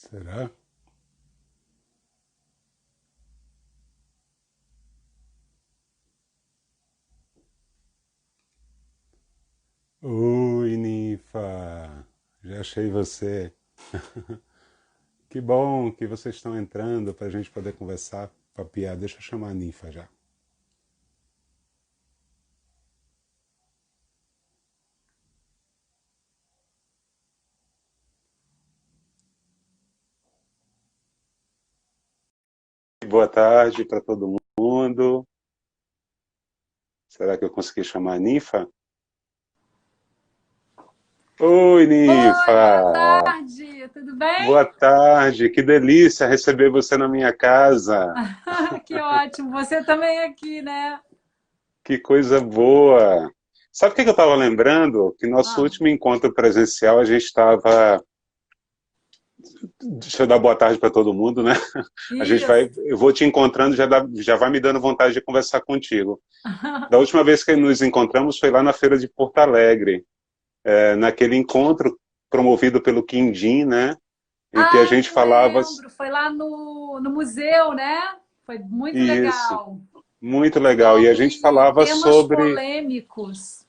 Será? Oi, Ninfa! Já achei você. Que bom que vocês estão entrando para a gente poder conversar, papiar. Deixa eu chamar a Ninfa já. Boa tarde para todo mundo. Será que eu consegui chamar a Ninfa? Oi, Oi, boa Ninfa! tarde, tudo bem? Boa tarde, que delícia receber você na minha casa. Que ótimo, você também aqui, né? Que coisa boa! Sabe o que eu estava lembrando? Que nosso Ah, último encontro presencial a gente estava. Deixa eu dar boa tarde para todo mundo, né? A gente vai, isso. eu vou te encontrando, já vai me dando vontade de conversar contigo. Da última vez que nos encontramos foi lá na feira de Porto Alegre, naquele encontro promovido pelo Quindim, né? Em que a Ah, gente eu falava lembro, foi lá no museu, né? Foi muito isso, legal. muito legal. E a gente Sobre falava temas sobre, polêmicos.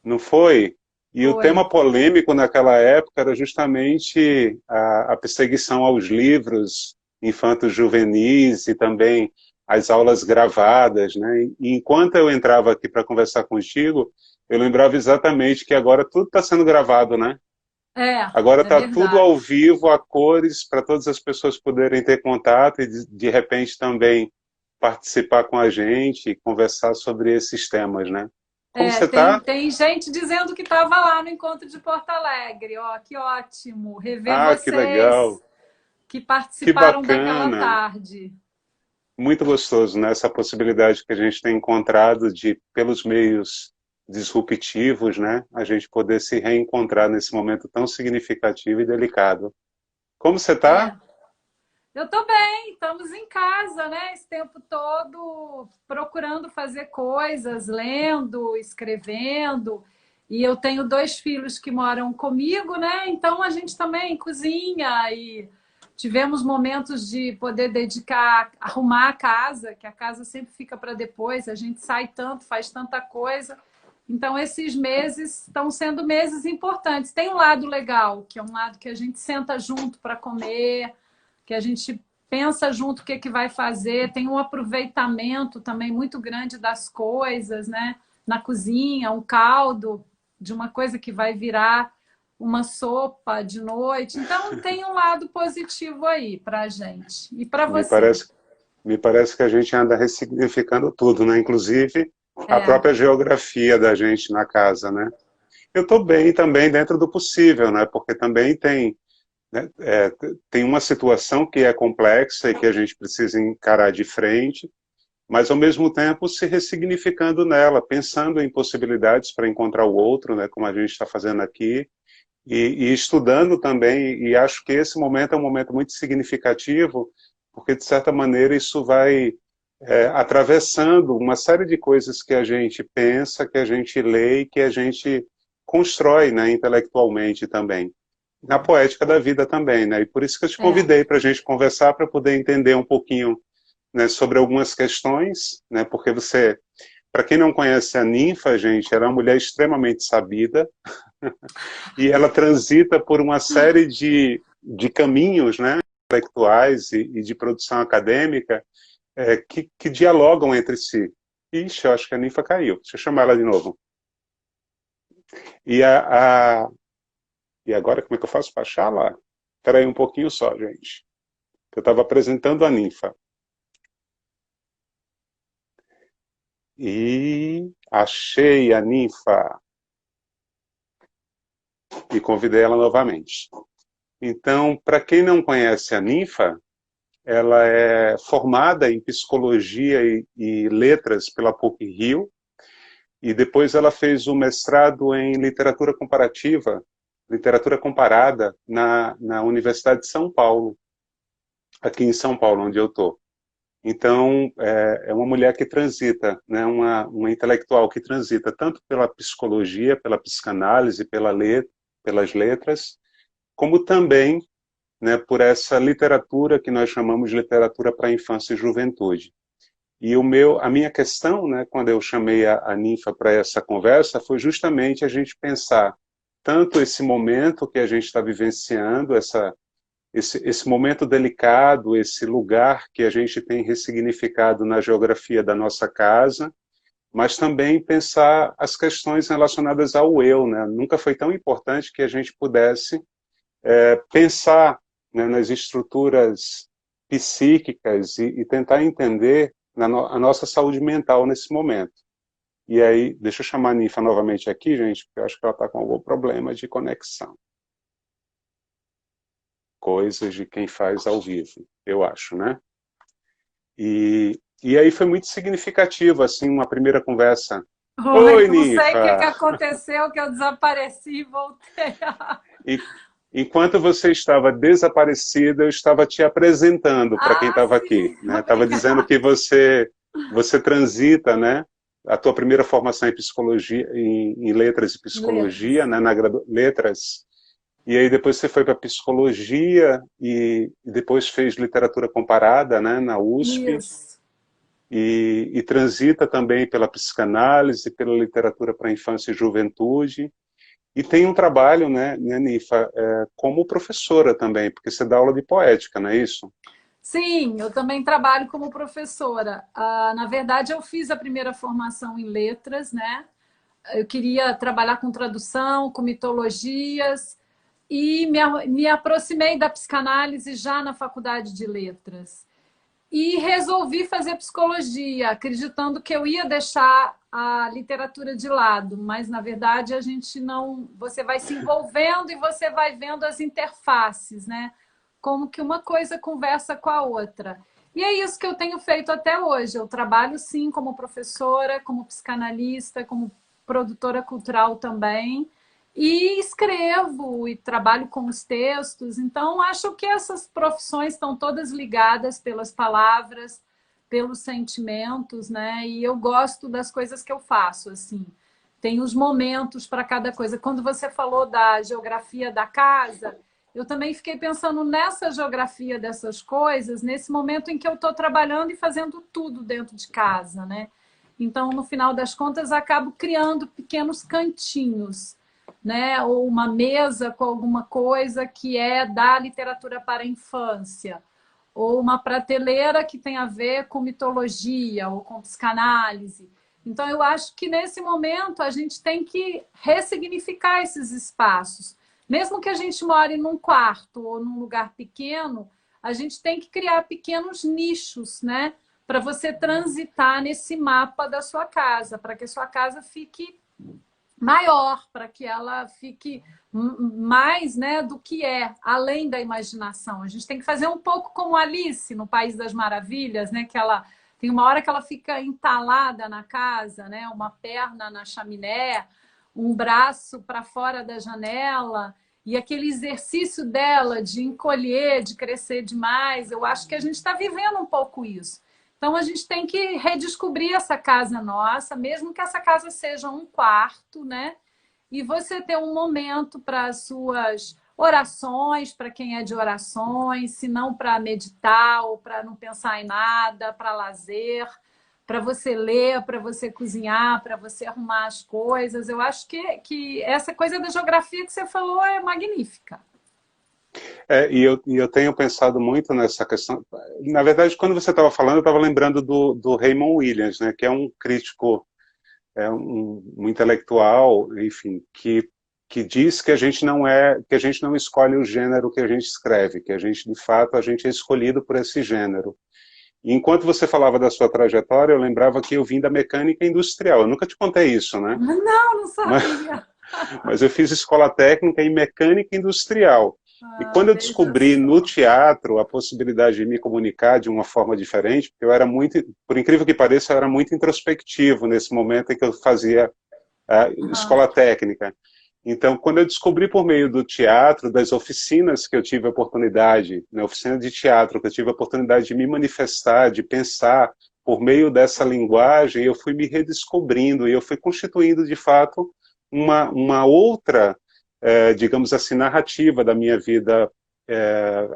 não foi? E o Foi. tema polêmico naquela época era justamente a perseguição aos livros infantos juvenis e também as aulas gravadas, né? E enquanto eu entrava aqui para conversar contigo, eu lembrava exatamente que agora tudo está sendo gravado, né? É, Agora é está tudo ao verdade. vivo, a cores, para todas as pessoas poderem ter contato e de repente também participar com a gente e conversar sobre esses temas, né? Como É, você tem, está? tem gente dizendo que estava lá no encontro de Porto Alegre. Ó, que ótimo rever Ah, que legal, vocês que que participaram daquela bacana. tarde. Muito gostoso, né? Essa possibilidade que a gente tem encontrado de, pelos meios disruptivos, né? A gente poder se reencontrar nesse momento tão significativo e delicado. Como você está? É, eu estou bem, estamos em casa, né? Esse tempo todo procurando fazer coisas, lendo, escrevendo. E eu tenho dois filhos que moram comigo, né? Então a gente também cozinha e tivemos momentos de poder dedicar, arrumar a casa, que a casa sempre fica para depois, a gente sai tanto, faz tanta coisa. Então, esses meses estão sendo meses importantes. Tem um lado legal, que é um lado que a gente senta junto para comer, que a gente pensa junto o que, que vai fazer, tem um aproveitamento também muito grande das coisas, né? Na cozinha, um caldo de uma coisa que vai virar uma sopa de noite. Então, tem um lado positivo aí para a gente. E para Me você? parece, me parece que a gente anda ressignificando tudo, né? Inclusive a É, própria geografia da gente na casa, né? Eu estou bem também dentro do possível, né? Porque também tem, né, tem uma situação que é complexa e que a gente precisa encarar de frente, mas ao mesmo tempo se ressignificando nela, pensando em possibilidades para encontrar o outro, né? Como a gente está fazendo aqui, e estudando também, e acho que esse momento é um momento muito significativo, porque de certa maneira isso vai atravessando uma série de coisas que a gente pensa, que a gente lê e que a gente constrói, né, intelectualmente também. Na poética da vida também, né? E por isso que eu te é, convidei para a gente conversar, para poder entender um pouquinho, né, sobre algumas questões, né? Porque você, para quem não conhece a Ninfa, gente, ela é uma mulher extremamente sabida, e ela transita por uma série de caminhos, né, intelectuais e de produção acadêmica que dialogam entre si. Ixi, eu acho que a ninfa caiu. Deixa eu chamar ela de novo. E, e agora, como é que eu faço para achar lá? Espera aí um pouquinho só, gente. Eu estava apresentando a ninfa. E achei a ninfa e convidei ela novamente. Então, para quem não conhece a ninfa, ela é formada em psicologia e letras pela PUC-Rio e depois ela fez o mestrado em literatura comparativa, literatura comparada na Universidade de São Paulo, aqui em São Paulo, onde eu estou. Então, é uma mulher que transita, né, uma intelectual que transita tanto pela psicologia, pela psicanálise, pelas letras, como também né, por essa literatura que nós chamamos de literatura para a infância e juventude. E a minha questão, né, quando eu chamei a Ninfa para essa conversa, foi justamente a gente pensar tanto esse momento que a gente está vivenciando, esse momento delicado, esse lugar que a gente tem ressignificado na geografia da nossa casa, mas também pensar as questões relacionadas ao eu, né? Nunca foi tão importante que a gente pudesse pensar, né, nas estruturas psíquicas e tentar entender a nossa saúde mental nesse momento. E aí, deixa eu chamar a Ninfa novamente aqui, gente, porque eu acho que ela está com algum problema de conexão. Coisas de quem faz ao vivo, eu acho, né? E aí foi muito significativo, assim, uma primeira conversa. Oi, Oi, não sei o que Ninfa! aconteceu, que eu desapareci e voltei. E, enquanto você estava desaparecida, eu estava te apresentando para quem Ah, estava aqui, sim, né? Estava dizendo obrigada. que você transita, né? A tua primeira formação em psicologia, em letras e psicologia, Letras. né? Letras. E aí depois você foi para psicologia e depois fez literatura comparada, né? Na USP. Isso. E transita também pela psicanálise, pela literatura para infância e juventude. E tem um trabalho, né Nifa, como professora também, porque você dá aula de poética, não é isso? Sim, eu também trabalho como professora. Na verdade, eu fiz a primeira formação em letras, né? Eu queria trabalhar com tradução, com mitologias, e me aproximei da psicanálise já na faculdade de letras. E resolvi fazer psicologia, acreditando que eu ia deixar a literatura de lado, mas na verdade a gente não. Você vai se envolvendo e você vai vendo as interfaces, né? Como que uma coisa conversa com a outra. E é isso que eu tenho feito até hoje. Eu trabalho sim como professora, como psicanalista, como produtora cultural também. E escrevo e trabalho com os textos. Então, acho que essas profissões estão todas ligadas pelas palavras, pelos sentimentos, né? E eu gosto das coisas que eu faço, assim. Tem os momentos para cada coisa. Quando você falou da geografia da casa, eu também fiquei pensando nessa geografia dessas coisas, nesse momento em que eu estou trabalhando e fazendo tudo dentro de casa, né? Então, no final das contas, acabo criando pequenos cantinhos, né? Ou uma mesa com alguma coisa que é da literatura para a infância, ou uma prateleira que tem a ver com mitologia ou com psicanálise. Então, eu acho que nesse momento a gente tem que ressignificar esses espaços. Mesmo que a gente more num quarto ou num lugar pequeno, a gente tem que criar pequenos nichos, né? Para você transitar nesse mapa da sua casa, para que a sua casa fique maior, para que ela fique mais, né, do que é, além da imaginação. A gente tem que fazer um pouco como Alice no País das Maravilhas, né, que ela tem uma hora que ela fica entalada na casa, né, uma perna na chaminé, um braço para fora da janela, e aquele exercício dela de encolher, de crescer demais, eu acho que a gente está vivendo um pouco isso. Então a gente tem que redescobrir essa casa nossa, mesmo que essa casa seja um quarto, né? E você ter um momento para as suas orações, para quem é de orações, se não para meditar ou para não pensar em nada, para lazer, para você ler, para você cozinhar, para você arrumar as coisas. Eu acho que essa coisa da geografia que você falou é magnífica. E eu tenho pensado muito nessa questão. Na verdade, quando você estava falando, eu estava lembrando do Raymond Williams, né, que é um crítico, um intelectual, enfim, que diz que a gente que a gente não escolhe o gênero que a gente escreve, que a gente, de fato, a gente é escolhido por esse gênero. E enquanto você falava da sua trajetória, eu lembrava que eu vim da mecânica industrial. Eu nunca te contei isso, né? Não, não Mas, sabia. mas eu fiz escola técnica em mecânica industrial. E Ah, quando eu veja descobri no só. teatro a possibilidade de me comunicar de uma forma diferente, porque eu era muito, por incrível que pareça, eu era muito introspectivo nesse momento em que eu fazia a Uhum. escola técnica. Então, quando eu descobri por meio do teatro, das oficinas que eu tive a oportunidade, na oficina de teatro, que eu tive a oportunidade de me manifestar, de pensar por meio dessa linguagem, eu fui me redescobrindo e eu fui constituindo, de fato, uma outra, digamos assim, narrativa da minha vida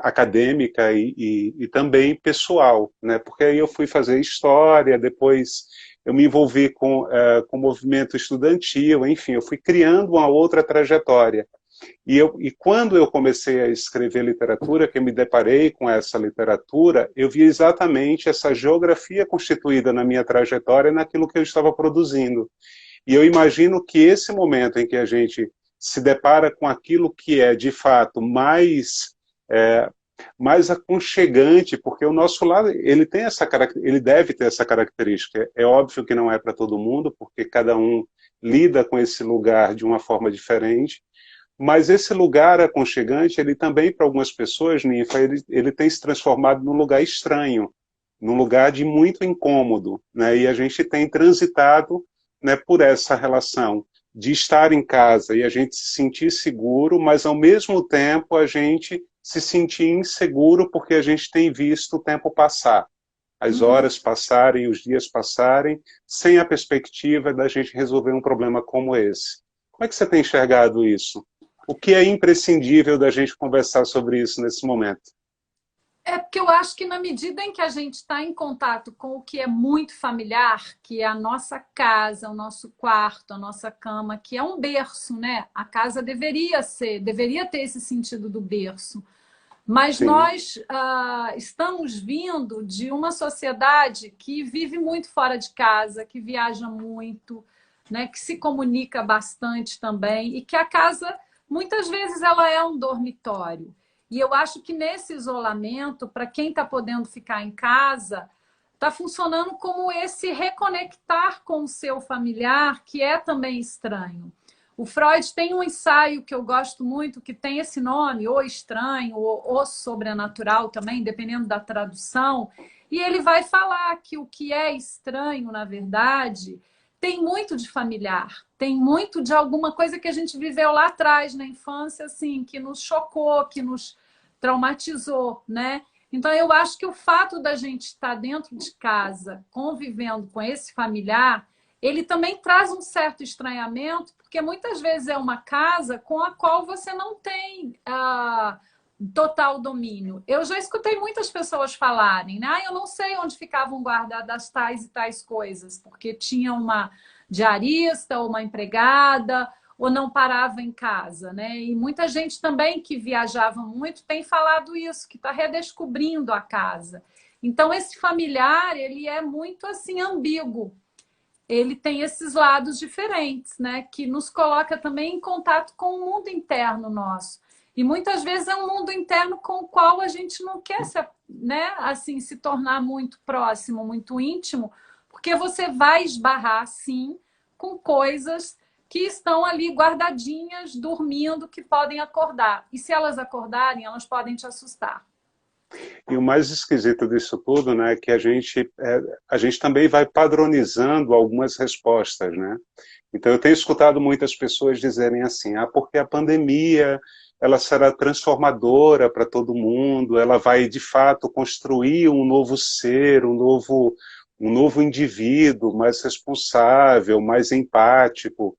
acadêmica e também pessoal, né? Porque aí eu fui fazer história, depois eu me envolvi com o movimento estudantil, enfim, eu fui criando uma outra trajetória. E quando eu comecei a escrever literatura, que eu me deparei com essa literatura, eu vi exatamente essa geografia constituída na minha trajetória, naquilo que eu estava produzindo. E eu imagino que esse momento em que a gente se depara com aquilo que é, de fato, é, mais aconchegante, porque o nosso lado, ele tem ele deve ter essa característica. É óbvio que não é para todo mundo, porque cada um lida com esse lugar de uma forma diferente, mas esse lugar aconchegante, ele também, para algumas pessoas, Ninfa, ele tem se transformado num lugar estranho, num lugar de muito incômodo, né? E a gente tem transitado, né, por essa relação de estar em casa e a gente se sentir seguro, mas ao mesmo tempo a gente se sentir inseguro porque a gente tem visto o tempo passar, as horas passarem, os dias passarem, sem a perspectiva da gente resolver um problema como esse. Como é que você tem enxergado isso? O que é imprescindível da gente conversar sobre isso nesse momento? É porque eu acho que na medida em que a gente está em contato com o que é muito familiar, que é a nossa casa, o nosso quarto, a nossa cama, que é um berço, né? A casa deveria ter esse sentido do berço. Mas Sim. nós estamos vindo de uma sociedade que vive muito fora de casa, que viaja muito, né? Que se comunica bastante também e que a casa, muitas vezes, ela é um dormitório. E eu acho que nesse isolamento, para quem está podendo ficar em casa, está funcionando como esse reconectar com o seu familiar, que é também estranho. O Freud tem um ensaio que eu gosto muito, que tem esse nome, O Estranho, ou O Sobrenatural também, dependendo da tradução, e ele vai falar que o que é estranho, na verdade, tem muito de familiar, tem muito de alguma coisa que a gente viveu lá atrás, na infância, assim, que nos chocou, que nos traumatizou, né? Então, eu acho que o fato da gente estar dentro de casa, convivendo com esse familiar, ele também traz um certo estranhamento, porque muitas vezes é uma casa com a qual você não tem total domínio. Eu já escutei muitas pessoas falarem, né? Eu não sei onde ficavam guardadas tais e tais coisas, porque tinha uma diarista ou uma empregada, ou não parava em casa, né? E muita gente também que viajava muito tem falado isso, que está redescobrindo a casa. Então, esse familiar, ele é muito assim ambíguo. Ele tem esses lados diferentes, né? Que nos coloca também em contato com o mundo interno nosso. E muitas vezes é um mundo interno com o qual a gente não quer né? Assim, se tornar muito próximo, muito íntimo, porque você vai esbarrar, sim, com coisas que estão ali guardadinhas, dormindo, que podem acordar. E se elas acordarem, elas podem te assustar. E o mais esquisito disso tudo, né, é que a gente também vai padronizando algumas respostas, né? Então eu tenho escutado muitas pessoas dizerem assim, porque a pandemia ela será transformadora para todo mundo, ela vai de fato construir um novo ser, um novo indivíduo mais responsável, mais empático,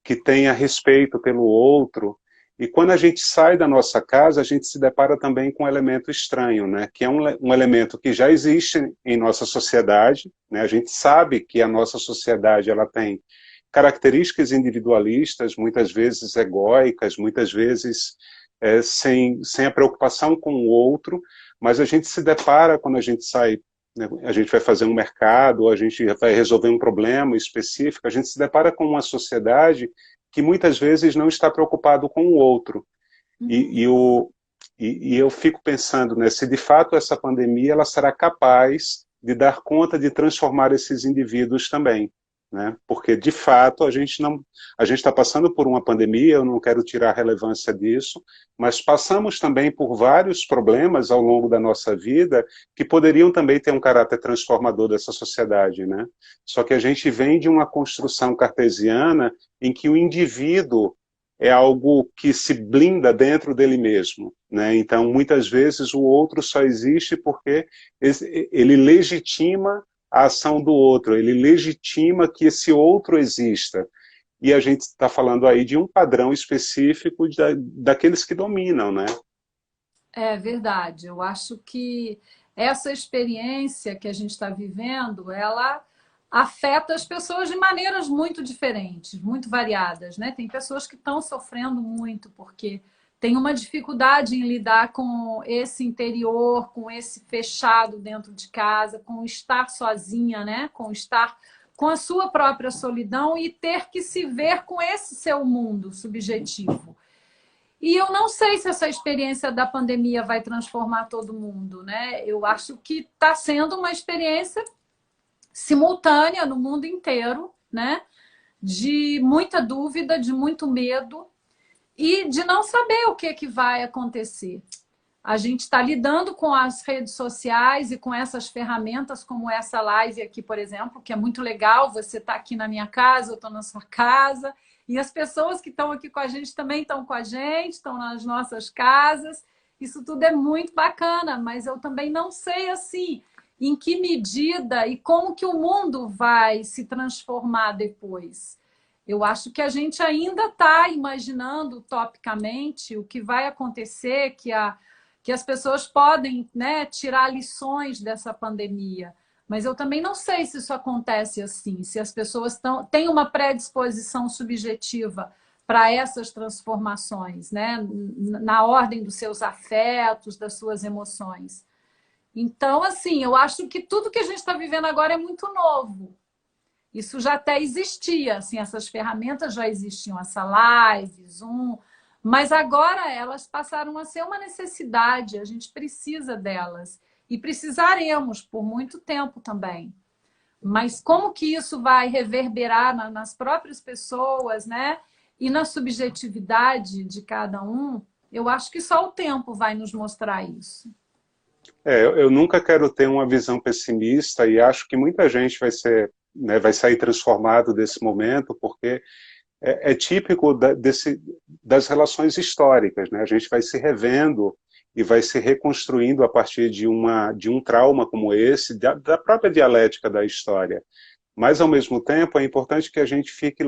que tenha respeito pelo outro. E quando a gente sai da nossa casa, a gente se depara também com um elemento estranho, né? Que é um elemento que já existe em nossa sociedade, né? A gente sabe que a nossa sociedade ela tem características individualistas, muitas vezes egóicas, muitas vezes sem a preocupação com o outro, mas a gente se depara quando a gente sai, né? A gente vai fazer um mercado, a gente vai resolver um problema específico, a gente se depara com uma sociedade que muitas vezes não está preocupado com o outro. E eu fico pensando, né, se de fato essa pandemia ela será capaz de dar conta de transformar esses indivíduos também, né? Porque de fato a gente está passando por uma pandemia, eu não quero tirar a relevância disso, mas passamos também por vários problemas ao longo da nossa vida que poderiam também ter um caráter transformador dessa sociedade, né? Só que a gente vem de uma construção cartesiana em que o indivíduo é algo que se blinda dentro dele mesmo, né? Então, muitas vezes, o outro só existe porque ele legitima a ação do outro, ele legitima que esse outro exista. E a gente está falando aí de um padrão específico daqueles que dominam, né? É verdade. Eu acho que essa experiência que a gente está vivendo, ela afeta as pessoas de maneiras muito diferentes, muito variadas, né? Tem pessoas que estão sofrendo muito porque tem uma dificuldade em lidar com esse interior, com esse fechado dentro de casa, com estar sozinha, né? Com estar com a sua própria solidão e ter que se ver com esse seu mundo subjetivo. E eu não sei se essa experiência da pandemia vai transformar todo mundo, né? Eu acho que está sendo uma experiência simultânea no mundo inteiro, né? De muita dúvida, de muito medo e de não saber o que vai acontecer. A gente está lidando com as redes sociais e com essas ferramentas como essa live aqui, por exemplo, que é muito legal. Você está aqui na minha casa, eu estou na sua casa. E as pessoas que estão aqui com a gente também estão com a gente, estão nas nossas casas. Isso tudo é muito bacana, mas eu também não sei assim em que medida e como que o mundo vai se transformar depois. Eu acho que a gente ainda está imaginando utopicamente o que vai acontecer, que as pessoas podem, né, tirar lições dessa pandemia. Mas eu também não sei se isso acontece assim, se as pessoas têm uma predisposição subjetiva para essas transformações, né, na ordem dos seus afetos, das suas emoções. Então, assim, eu acho que tudo que a gente está vivendo agora é muito novo. Isso já até existia, assim, essas ferramentas já existiam, essa live, Zoom, mas agora elas passaram a ser uma necessidade, a gente precisa delas. E precisaremos por muito tempo também. Mas como que isso vai reverberar nas próprias pessoas, né? E na subjetividade de cada um, eu acho que só o tempo vai nos mostrar isso. Eu nunca quero ter uma visão pessimista e acho que muita gente vai ser, né, vai sair transformado desse momento, porque é típico das relações históricas, né? A gente vai se revendo e vai se reconstruindo a partir de um trauma como esse, da própria dialética da história. Mas, ao mesmo tempo, é importante que a gente fique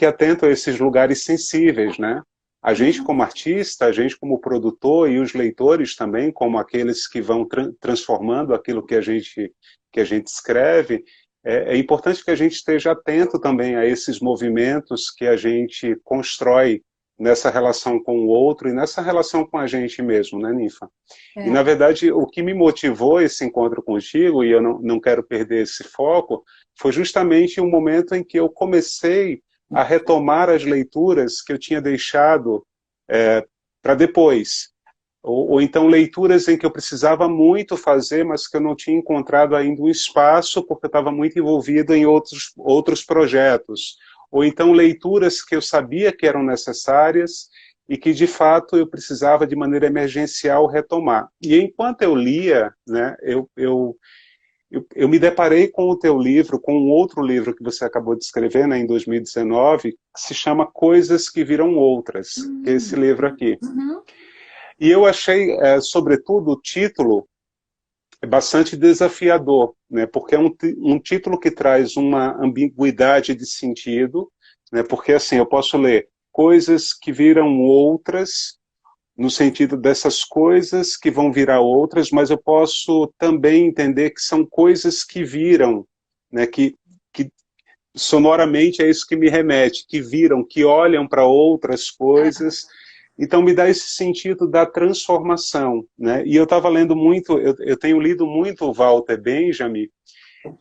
atento a esses lugares sensíveis, né? A gente como artista, a gente como produtor e os leitores também, como aqueles que vão transformando aquilo que a gente escreve, é importante que a gente esteja atento também a esses movimentos que a gente constrói nessa relação com o outro e nessa relação com a gente mesmo, né, Ninfa? E, na É. verdade, o que me motivou esse encontro contigo, e eu não quero perder esse foco, foi justamente o momento em que eu comecei a retomar as leituras que eu tinha deixado para depois. Ou então leituras em que eu precisava muito fazer, mas que eu não tinha encontrado ainda um espaço, porque eu estava muito envolvido em outros projetos. Ou então leituras que eu sabia que eram necessárias e que, de fato, eu precisava, de maneira emergencial, retomar. E enquanto eu lia, né, eu me deparei com o teu livro, com um outro livro que você acabou de escrever, né, em 2019, que se chama Coisas que Viram Outras, que é esse livro aqui. Uhum. E eu achei, sobretudo, o título bastante desafiador, né? Porque é um título que traz uma ambiguidade de sentido, né? Porque assim, eu posso ler coisas que viram outras, no sentido dessas coisas que vão virar outras, mas eu posso também entender que são coisas que viram, né? Que sonoramente é isso que me remete, que viram, que olham para outras coisas. Então me dá esse sentido da transformação, né? E eu estava lendo muito, eu tenho lido muito o Walter Benjamin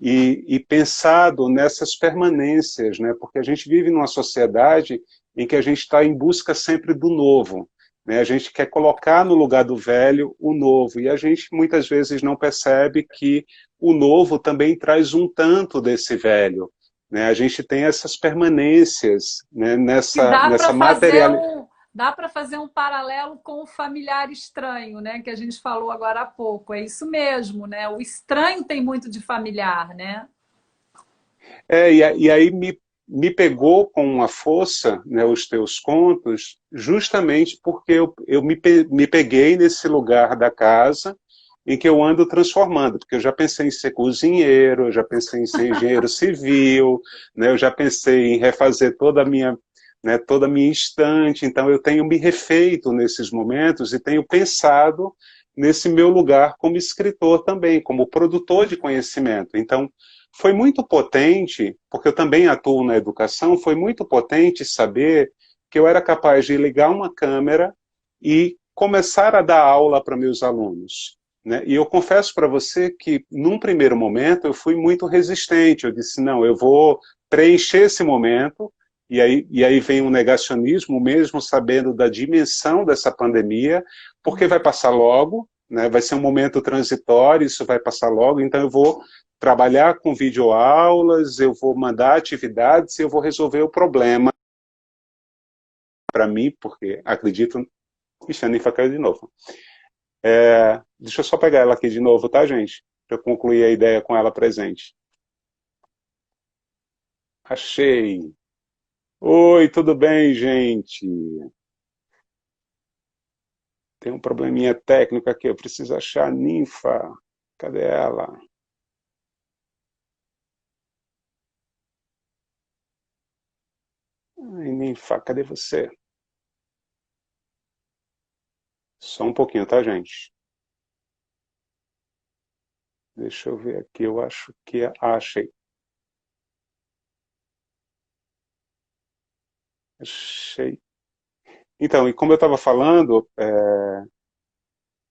e pensado nessas permanências, né? Porque a gente vive numa sociedade em que a gente está em busca sempre do novo, né? A gente quer colocar no lugar do velho o novo e a gente muitas vezes não percebe que o novo também traz um tanto desse velho, né? A gente tem essas permanências, né? Que Nessa materialidade. dá para fazer um paralelo com o familiar estranho, né? Que a gente falou agora há pouco. É isso mesmo, né? O estranho tem muito de familiar, né? E aí me pegou com uma força, né, os teus contos, justamente porque eu me peguei nesse lugar da casa em que eu ando transformando, porque eu já pensei em ser cozinheiro, eu já pensei em ser engenheiro civil, né, eu já pensei em refazer toda a né, toda a minha estante. Então eu tenho me refeito nesses momentos e tenho pensado nesse meu lugar como escritor também, como produtor de conhecimento. Então foi muito potente, porque eu também atuo na educação, foi muito potente saber que eu era capaz de ligar uma câmera e começar a dar aula para meus alunos. Né? E eu confesso para você que, num primeiro momento, eu fui muito resistente. Eu disse, não, eu vou preencher esse momento, e aí vem um negacionismo, mesmo sabendo da dimensão dessa pandemia, porque vai passar logo, né? Vai ser um momento transitório, isso vai passar logo, então eu vou trabalhar com videoaulas, eu vou mandar atividades e eu vou resolver o problema para mim, porque acredito... Ixi, a Nifa caiu de novo. Deixa eu só pegar ela aqui de novo, tá, gente? Para eu concluir a ideia com ela presente. Achei. Oi, tudo bem, gente? Tem um probleminha técnico aqui, eu preciso achar a Ninfa. Cadê ela? Ai, Ninfa, cadê você? Só um pouquinho, tá, gente? Deixa eu ver aqui, eu acho que... achei. Achei. Então, e como eu estava falando,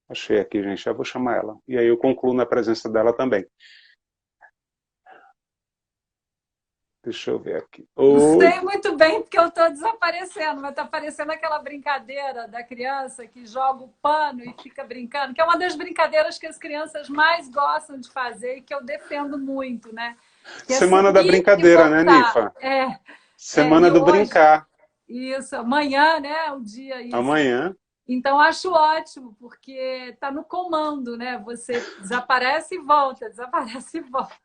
achei aqui, gente, já vou chamar ela. E aí eu concluo na presença dela também. Deixa eu ver aqui. Não Oi. sei muito bem porque eu estou desaparecendo, mas está parecendo aquela brincadeira da criança que joga o pano e fica brincando, que é uma das brincadeiras que as crianças mais gostam de fazer e que eu defendo muito, né? Que é Semana da sumir e brincadeira, né, voltar. Nifa? E Semana do hoje, brincar. isso, amanhã, né? O dia isso. Amanhã. Então, acho ótimo, porque está no comando, né? Você desaparece e volta, desaparece e volta.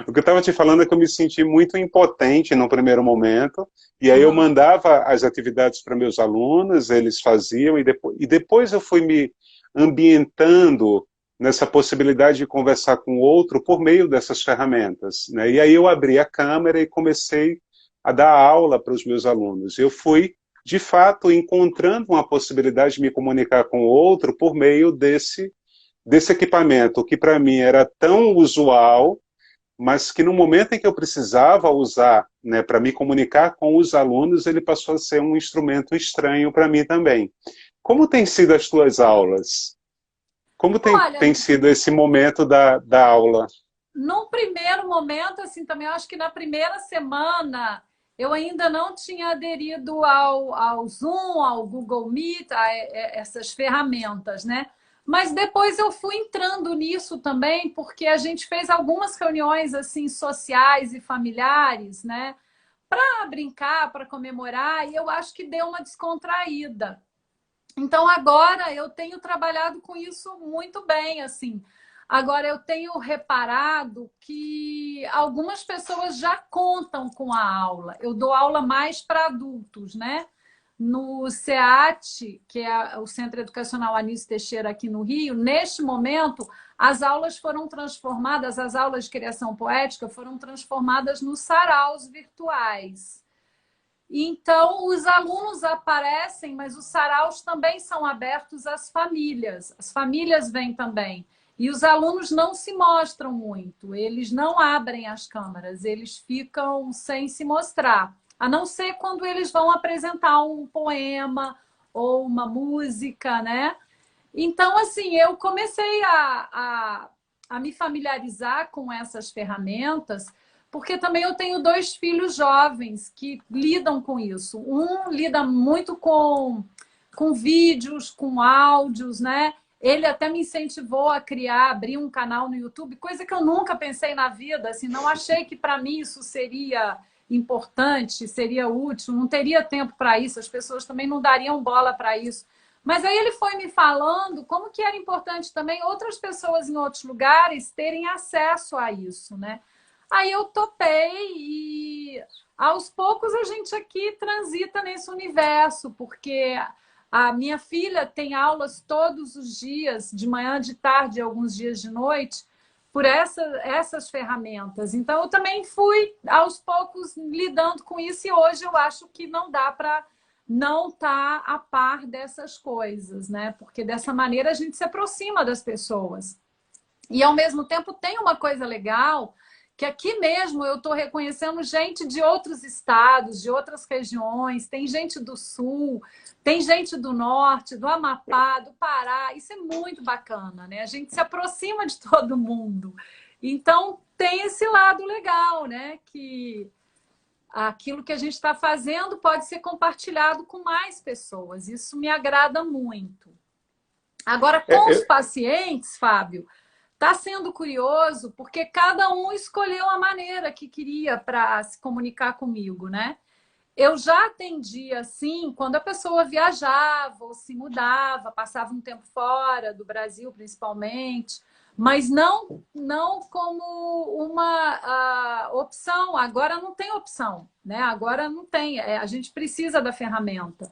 O que eu estava te falando é que eu me senti muito impotente no primeiro momento, e aí eu Uhum. mandava as atividades para meus alunos, eles faziam, e depois eu fui me ambientando nessa possibilidade de conversar com o outro por meio dessas ferramentas. Né? E aí eu abri a câmera e comecei a dar aula para os meus alunos. Eu fui, de fato, encontrando uma possibilidade de me comunicar com o outro por meio desse equipamento, que para mim era tão usual, mas que no momento em que eu precisava usar, né, para me comunicar com os alunos, ele passou a ser um instrumento estranho para mim também. Como tem sido as tuas aulas? Como tem Olha, sido esse momento da aula? num primeiro momento, assim, também eu acho que na primeira semana eu ainda não tinha aderido ao Zoom, ao Google Meet, essas ferramentas, né? Mas depois eu fui entrando nisso também, porque a gente fez algumas reuniões assim sociais e familiares, né? Para brincar, para comemorar, e eu acho que deu uma descontraída. Então agora eu tenho trabalhado com isso muito bem, assim. Agora eu tenho reparado que algumas pessoas já contam com a aula. Eu dou aula mais para adultos, né? No SEAT, que é o Centro Educacional Anísio Teixeira aqui no Rio, neste momento as aulas foram transformadas, as aulas de criação poética foram transformadas nos saraus virtuais. Então, os alunos aparecem, mas os saraus também são abertos às famílias. As famílias vêm também. E os alunos não se mostram muito, eles não abrem as câmeras, eles ficam sem se mostrar. A não ser quando eles vão apresentar um poema ou uma música, né? Então, assim, eu comecei a me familiarizar com essas ferramentas, porque também eu tenho dois filhos jovens que lidam com isso. Um lida muito com vídeos, com áudios, né? Ele até me incentivou a criar, abrir um canal no YouTube, coisa que eu nunca pensei na vida, assim, não achei que para mim isso seria importante, seria útil, não teria tempo para isso, as pessoas também não dariam bola para isso. Mas aí ele foi me falando como que era importante também outras pessoas em outros lugares terem acesso a isso, né? Aí eu topei e aos poucos a gente aqui transita nesse universo, porque a minha filha tem aulas todos os dias, de manhã, de tarde, alguns dias de noite, por essas ferramentas. Então, eu também fui, aos poucos, lidando com isso, e hoje eu acho que não dá para não estar a par dessas coisas, né? Porque dessa maneira a gente se aproxima das pessoas. E, ao mesmo tempo, tem uma coisa legal, que aqui mesmo eu estou reconhecendo gente de outros estados, de outras regiões, tem gente do Sul, tem gente do Norte, do Amapá, do Pará. Isso é muito bacana, né? A gente se aproxima de todo mundo. Então, tem esse lado legal, né? Que aquilo que a gente está fazendo pode ser compartilhado com mais pessoas. Isso me agrada muito. Agora, com os pacientes, Fábio, está sendo curioso porque cada um escolheu a maneira que queria para se comunicar comigo, né? Eu já atendia assim quando a pessoa viajava ou se mudava, passava um tempo fora do Brasil, principalmente, mas não como uma opção. Agora não tem opção, né? Agora não tem. A gente precisa da ferramenta.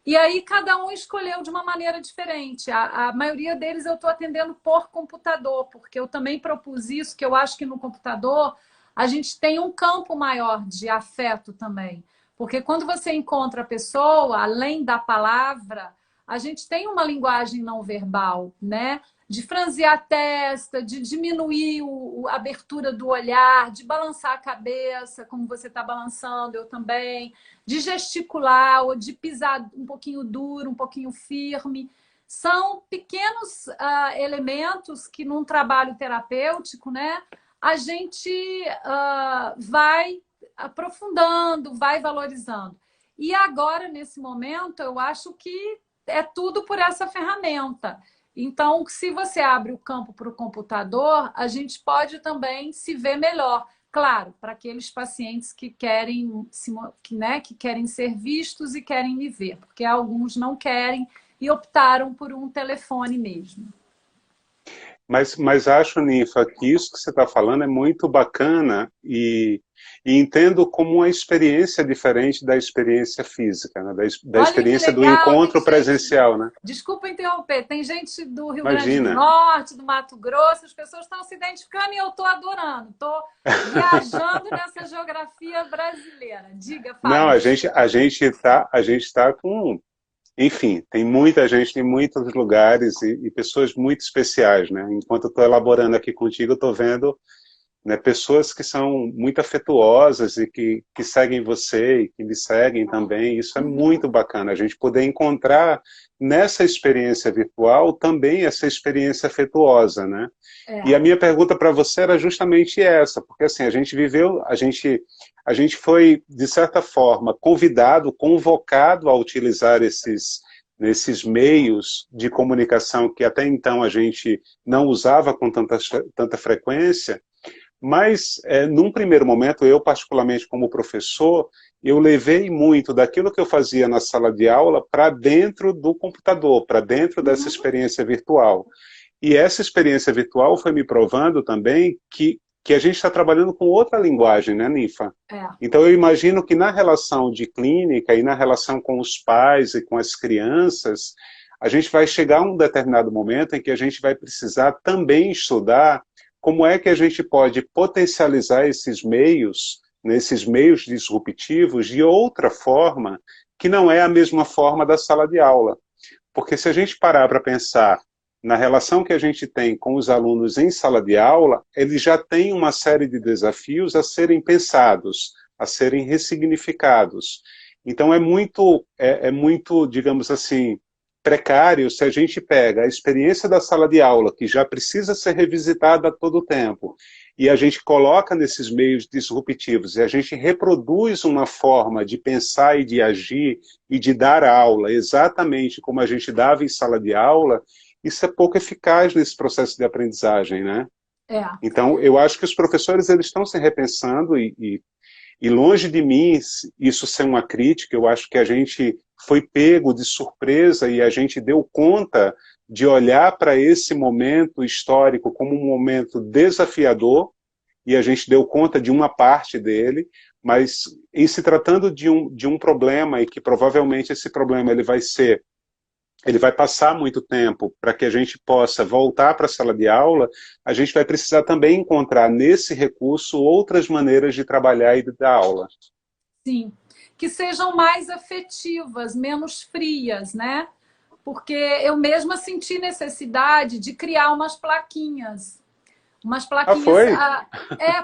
E aí cada um escolheu de uma maneira diferente. A maioria deles eu estou atendendo por computador, porque eu também propus isso, que eu acho que no computador a gente tem um campo maior de afeto também. Porque quando você encontra a pessoa, além da palavra, a gente tem uma linguagem não verbal, né? De franzir a testa, de diminuir a abertura do olhar, de balançar a cabeça, como você está balançando, eu também, de gesticular ou de pisar um pouquinho duro, um pouquinho firme. São pequenos elementos que, num trabalho terapêutico, né, a gente vai aprofundando, vai valorizando. E agora, nesse momento, eu acho que é tudo por essa ferramenta. Então, se você abre o campo para o computador, a gente pode também se ver melhor. Claro, para aqueles pacientes que querem, né, que querem ser vistos e querem me ver, porque alguns não querem e optaram por um telefone mesmo. Mas acho, Ninfa, que isso que você está falando é muito bacana e entendo como uma experiência diferente da experiência física, né? Da experiência legal, do encontro presencial, né? Desculpa interromper, tem gente do Rio Imagina. Grande do Norte, do Mato Grosso, as pessoas estão se identificando e eu estou adorando, estou viajando nessa geografia brasileira. Diga, Fábio. Não, a gente tá com... Enfim, tem muita gente em muitos lugares e pessoas muito especiais, né? Enquanto eu estou elaborando aqui contigo, eu estou vendo, né, pessoas que são muito afetuosas e que seguem você e que me seguem também. Isso é muito bacana, a gente poder encontrar nessa experiência virtual também essa experiência afetuosa, né? E a minha pergunta para você era justamente essa, porque assim, a gente viveu, a gente foi, de certa forma, convidado, convocado a utilizar nesses meios de comunicação que até então a gente não usava com tanta frequência, mas, num primeiro momento, eu particularmente como professor, eu levei muito daquilo que eu fazia na sala de aula para dentro do computador, para dentro dessa experiência virtual. E essa experiência virtual foi me provando também que a gente está trabalhando com outra linguagem, né, Ninfa? Então eu imagino que na relação de clínica e na relação com os pais e com as crianças, a gente vai chegar a um determinado momento em que a gente vai precisar também estudar como é que a gente pode potencializar esses meios disruptivos de outra forma, que não é a mesma forma da sala de aula. Porque se a gente parar para pensar na relação que a gente tem com os alunos em sala de aula, eles já têm uma série de desafios a serem pensados, a serem ressignificados. Então é muito, digamos assim, precário se a gente pega a experiência da sala de aula, que já precisa ser revisitada a todo tempo, e a gente coloca nesses meios disruptivos, e a gente reproduz uma forma de pensar e de agir e de dar aula exatamente como a gente dava em sala de aula. Isso é pouco eficaz nesse processo de aprendizagem, né? Então, eu acho que os professores eles estão se repensando e longe de mim isso ser uma crítica, eu acho que a gente foi pego de surpresa e a gente deu conta de olhar para esse momento histórico como um momento desafiador e a gente deu conta de uma parte dele, mas em se tratando de um problema e que provavelmente esse problema ele vai ser ele vai passar muito tempo para que a gente possa voltar para a sala de aula, a gente vai precisar também encontrar nesse recurso outras maneiras de trabalhar e de dar aula. Sim, que sejam mais afetivas, menos frias, né? Porque eu mesma senti necessidade de criar umas plaquinhas. Umas Ah, plaquinhas. foi?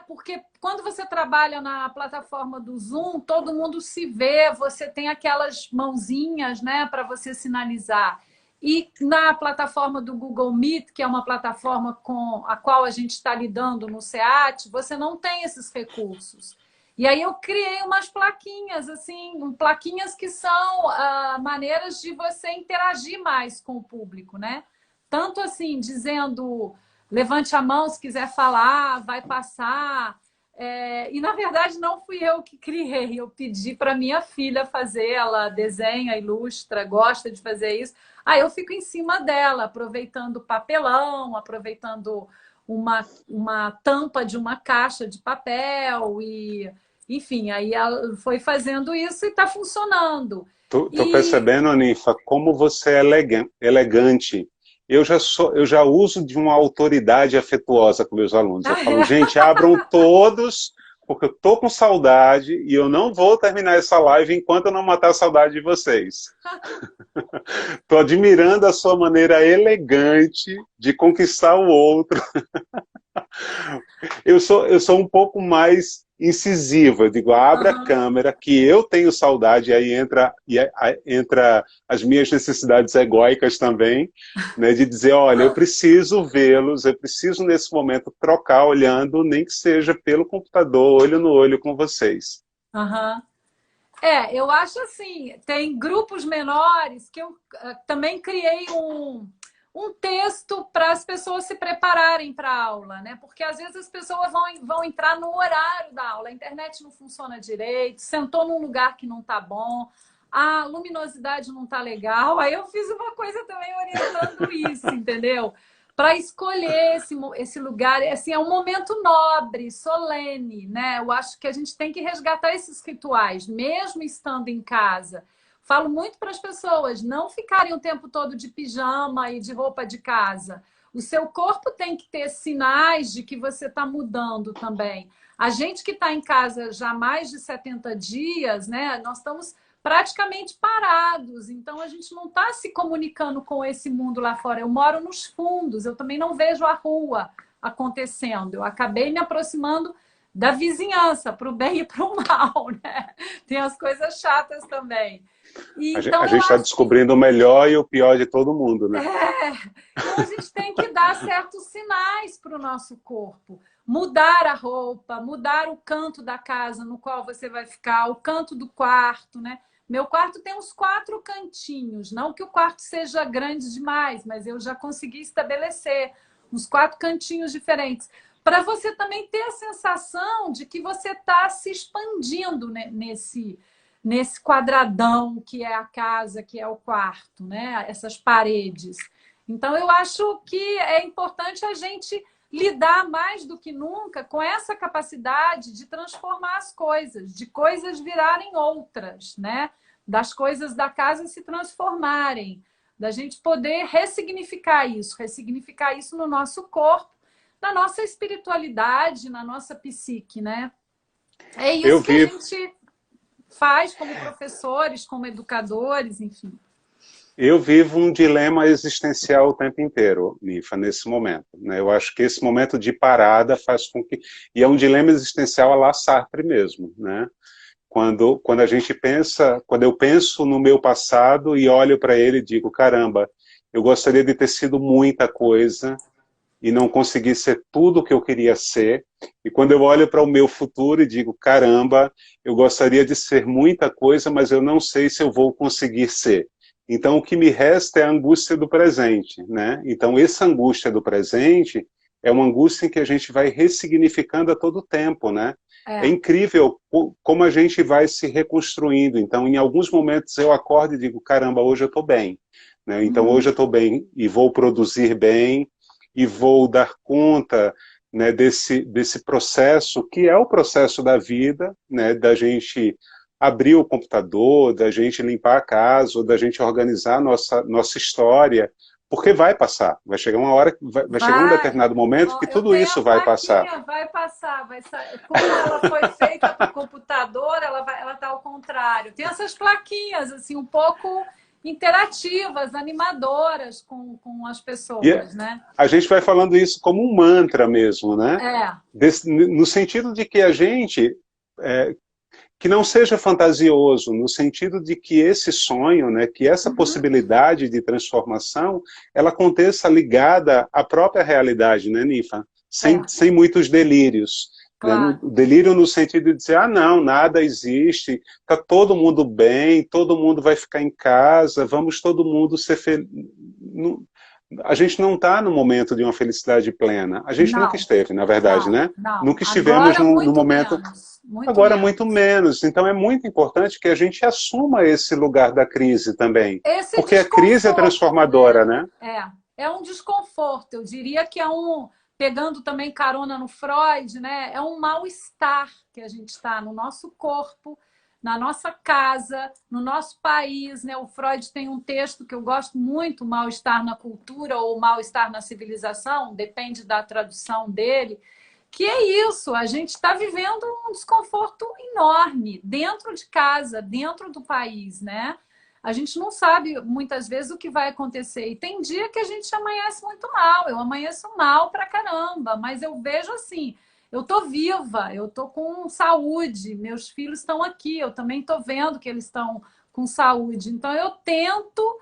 Porque quando você trabalha na plataforma do Zoom, todo mundo se vê, você tem aquelas mãozinhas, né, para você sinalizar. E na plataforma do Google Meet, que é uma plataforma com a qual a gente está lidando no SEAT, você não tem esses recursos. E aí eu criei umas plaquinhas, assim, plaquinhas que são maneiras de você interagir mais com o público, né? Tanto assim, dizendo, levante a mão se quiser falar, vai passar. E, na verdade, não fui eu que criei. Eu pedi para minha filha fazer, ela desenha, ilustra, gosta de fazer isso. Aí eu fico em cima dela, aproveitando papelão, aproveitando uma tampa de uma caixa de papel e enfim, aí ela foi fazendo isso e está funcionando. Tô E percebendo, Anifa, como você é elegante. Eu já uso de uma autoridade afetuosa com meus alunos. Eu falo, gente, abram todos, porque eu tô com saudade e eu não vou terminar essa live enquanto eu não matar a saudade de vocês. Tô admirando a sua maneira elegante de conquistar o outro. Eu sou um pouco mais incisivo, eu digo, abre a Aham. câmera, que eu tenho saudade, e aí entra as minhas necessidades egóicas também, né, de dizer, olha, eu preciso vê-los, eu preciso nesse momento trocar olhando, nem que seja pelo computador, olho no olho com vocês. Aham. Eu acho assim, tem grupos menores que eu também criei um texto para as pessoas se prepararem para a aula, né? Porque às vezes as pessoas vão entrar no horário da aula, a internet não funciona direito, sentou num lugar que não tá bom, a luminosidade não tá legal. Aí eu fiz uma coisa também orientando isso, entendeu? Para escolher esse lugar, assim, é um momento nobre, solene, né? Eu acho que a gente tem que resgatar esses rituais, mesmo estando em casa. Falo muito para as pessoas não ficarem o tempo todo de pijama e de roupa de casa. O seu corpo tem que ter sinais de que você está mudando também. A gente que está em casa já há mais de 70 dias, né? Nós estamos praticamente parados, então a gente não está se comunicando com esse mundo lá fora. Eu moro nos fundos, eu também não vejo a rua acontecendo. Eu acabei me aproximando da vizinhança, para o bem e para o mal, né? Tem as coisas chatas também. E, A então eu gente está acho que descobrindo o melhor e o pior de todo mundo, né? então a gente tem que dar certos sinais para o nosso corpo. Mudar a roupa, mudar o canto da casa no qual você vai ficar, o canto do quarto, né? Meu quarto tem uns 4 cantinhos. Não que o quarto seja grande demais, mas eu já consegui estabelecer uns 4 cantinhos diferentes. Para você também ter a sensação de que você está se expandindo, né, nesse quadradão que é a casa, que é o quarto, né? Essas paredes. Então, eu acho que é importante a gente lidar mais do que nunca com essa capacidade de transformar as coisas, de coisas virarem outras, né? Das coisas da casa se transformarem, da gente poder ressignificar isso no nosso corpo, na nossa espiritualidade, na nossa psique, né? É Eu isso que a vivo, gente faz como professores, como educadores, enfim. Eu vivo um dilema existencial o tempo inteiro, Nifa, nesse momento. Né? Eu acho que esse momento de parada faz com que... E é um dilema existencial a la Sartre mesmo. Né? Quando a gente pensa... Quando eu penso no meu passado e olho para ele e digo, caramba, eu gostaria de ter sido muita coisa e não consegui ser tudo o que eu queria ser. E quando eu olho para o meu futuro e digo, caramba, eu gostaria de ser muita coisa, mas eu não sei se eu vou conseguir ser. Então, o que me resta é a angústia do presente, né? Então, essa angústia do presente é uma angústia em que a gente vai ressignificando a todo tempo, né? É É. incrível como a gente vai se reconstruindo. Então, em alguns momentos eu acordo e digo, caramba, hoje eu estou bem. Né? Então, hoje eu Uhum. estou bem e vou produzir bem e vou dar conta, né, desse processo, que é o processo da vida, né, da gente abrir o computador, da gente limpar a casa, ou da gente organizar a nossa história, porque vai passar. Vai chegar uma hora, vai chegar um Vai. determinado momento Ó, que eu tudo tenho a isso vai passar. plaquinha, vai passar, como ela foi feita para o computador, ela está ao contrário. Tem essas plaquinhas, assim, um pouco interativas, animadoras com as E pessoas, né? a gente vai falando isso como um mantra mesmo, né? É. No sentido de que a gente, que não seja fantasioso, no sentido de que esse sonho, né, que essa Uhum. possibilidade de transformação, ela aconteça ligada à própria realidade, né, Nifa? É, Sem muitos delírios. Né? claro. Delírio no sentido de dizer, ah, não, nada existe, está todo mundo bem, todo mundo vai ficar em casa, vamos todo mundo ser feliz. A gente não está no momento de uma felicidade plena. A gente nunca Não, esteve, na verdade, não, né? não. Nunca estivemos Agora, no muito momento. menos. Muito Agora, muito menos. menos. Então, é muito importante que a gente assuma esse lugar da crise também. Esse Porque a crise é desconforto, né? transformadora, né? É um desconforto. Eu diria que pegando também carona no Freud, né? É um mal-estar que a gente está no nosso corpo, na nossa casa, no nosso país, né? O Freud tem um texto que eu gosto muito, Mal-estar na cultura ou Mal-estar na civilização, depende da tradução dele, que é isso, a gente está vivendo um desconforto enorme dentro de casa, dentro do país, né? A gente não sabe muitas vezes o que vai acontecer. E tem dia que a gente amanhece muito mal. Eu amanheço mal pra caramba, mas eu vejo assim, eu tô viva, eu tô com saúde, meus filhos estão aqui, eu também tô vendo que eles estão com saúde. Então eu tento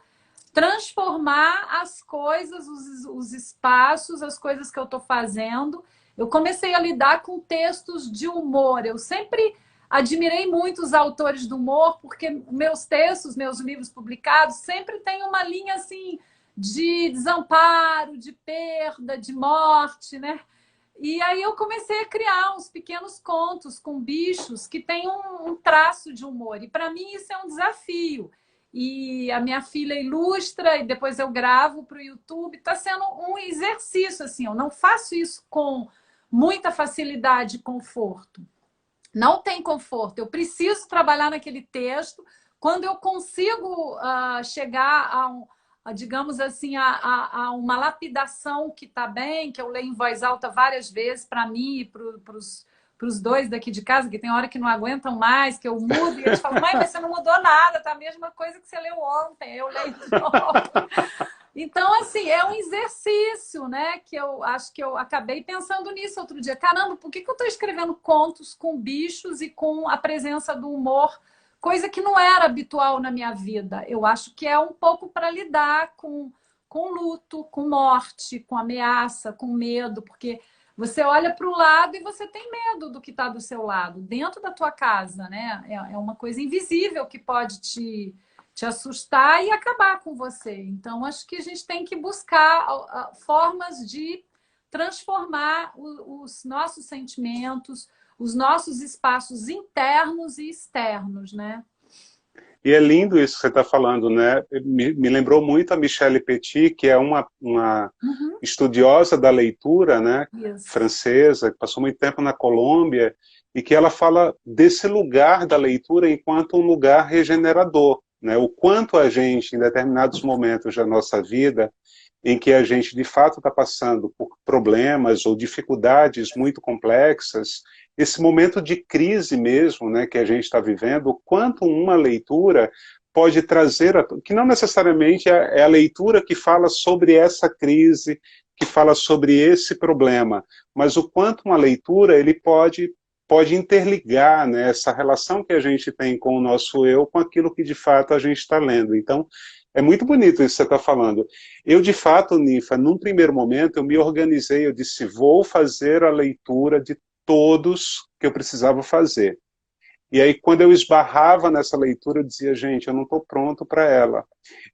transformar as coisas, os espaços, as coisas que eu estou fazendo. Eu comecei a lidar com textos de humor. Eu sempre admirei muito os autores do humor, porque meus textos, meus livros publicados, sempre têm uma linha assim de desamparo, de perda, de morte, né? E aí eu comecei a criar uns pequenos contos com bichos que têm um traço de humor. E para mim isso é um desafio. E a minha filha ilustra e depois eu gravo para o YouTube. Está sendo um exercício, assim. Eu não faço isso com muita facilidade e conforto. Não tem conforto. Eu preciso trabalhar naquele texto. Quando eu consigo chegar digamos assim, a uma lapidação que está bem, que eu leio em voz alta várias vezes para mim e para os dois daqui de casa, que tem hora que não aguentam mais, que eu mudo, e eles falam, mãe, mas você não mudou nada, tá a mesma coisa que você leu ontem, eu leio de novo. Então, assim, é um exercício, né? Que eu acho que eu acabei pensando nisso outro dia. Caramba, por que eu estou escrevendo contos com bichos e com a presença do humor? Coisa que não era habitual na minha vida. Eu acho que é um pouco para lidar com luto, com morte, com ameaça, com medo, porque você olha para o lado e você tem medo do que está do seu lado, dentro da tua casa, né? É uma coisa invisível que pode te assustar e acabar com você. Então, acho que a gente tem que buscar formas de transformar os nossos sentimentos, os nossos espaços internos e externos, né? E é lindo isso que você está falando, né? Me lembrou muito a Michelle Petit, que é uma Uhum. estudiosa da leitura, né? Isso. Francesa, que passou muito tempo na Colômbia, e que ela fala desse lugar da leitura enquanto um lugar regenerador, né? O quanto a gente, em determinados momentos da nossa vida, em que a gente de fato está passando por problemas ou dificuldades muito complexas, esse momento de crise mesmo, né, que a gente está vivendo, o quanto uma leitura pode trazer, que não necessariamente é a leitura que fala sobre essa crise, que fala sobre esse problema, mas o quanto uma leitura ele pode interligar, né, essa relação que a gente tem com o nosso eu, com aquilo que de fato a gente está lendo. Então, é muito bonito isso que você está falando. Eu, de fato, Nifa, num primeiro momento, eu me organizei, eu disse, vou fazer a leitura de todos que eu precisava fazer. E aí, quando eu esbarrava nessa leitura, eu dizia, gente, eu não estou pronto para ela.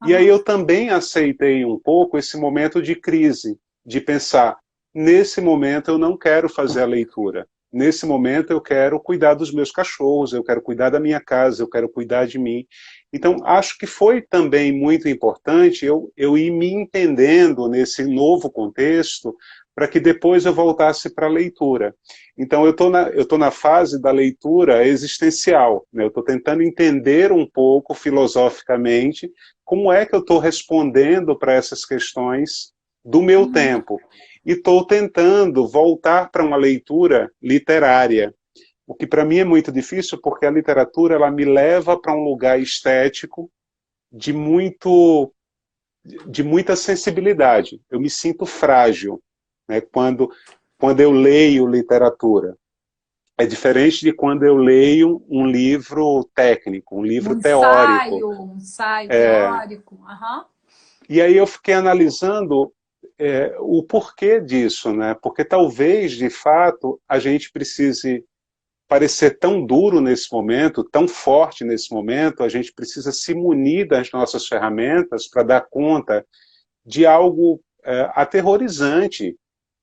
E aí Uhum. eu também aceitei um pouco esse momento de crise, de pensar, nesse momento eu não quero fazer a leitura. Nesse momento eu quero cuidar dos meus cachorros, eu quero cuidar da minha casa, eu quero cuidar de mim. Então, acho que foi também muito importante eu ir me entendendo nesse novo contexto para que depois eu voltasse para a leitura. Então, eu tô na fase da leitura existencial, né? Eu estou tentando entender um pouco, filosoficamente, como é que eu estou respondendo para essas questões do meu tempo. E estou tentando voltar para uma leitura literária, o que para mim é muito difícil, porque a literatura ela me leva para um lugar estético de muito de muita sensibilidade. Eu me sinto frágil, né, quando eu leio literatura. É diferente de quando eu leio um livro técnico, um livro teórico. Um ensaio teórico. Uhum. E aí eu fiquei analisando o porquê disso, né? Porque talvez, de fato, a gente precise parecer tão duro nesse momento, tão forte nesse momento, a gente precisa se munir das nossas ferramentas para dar conta de algo aterrorizante,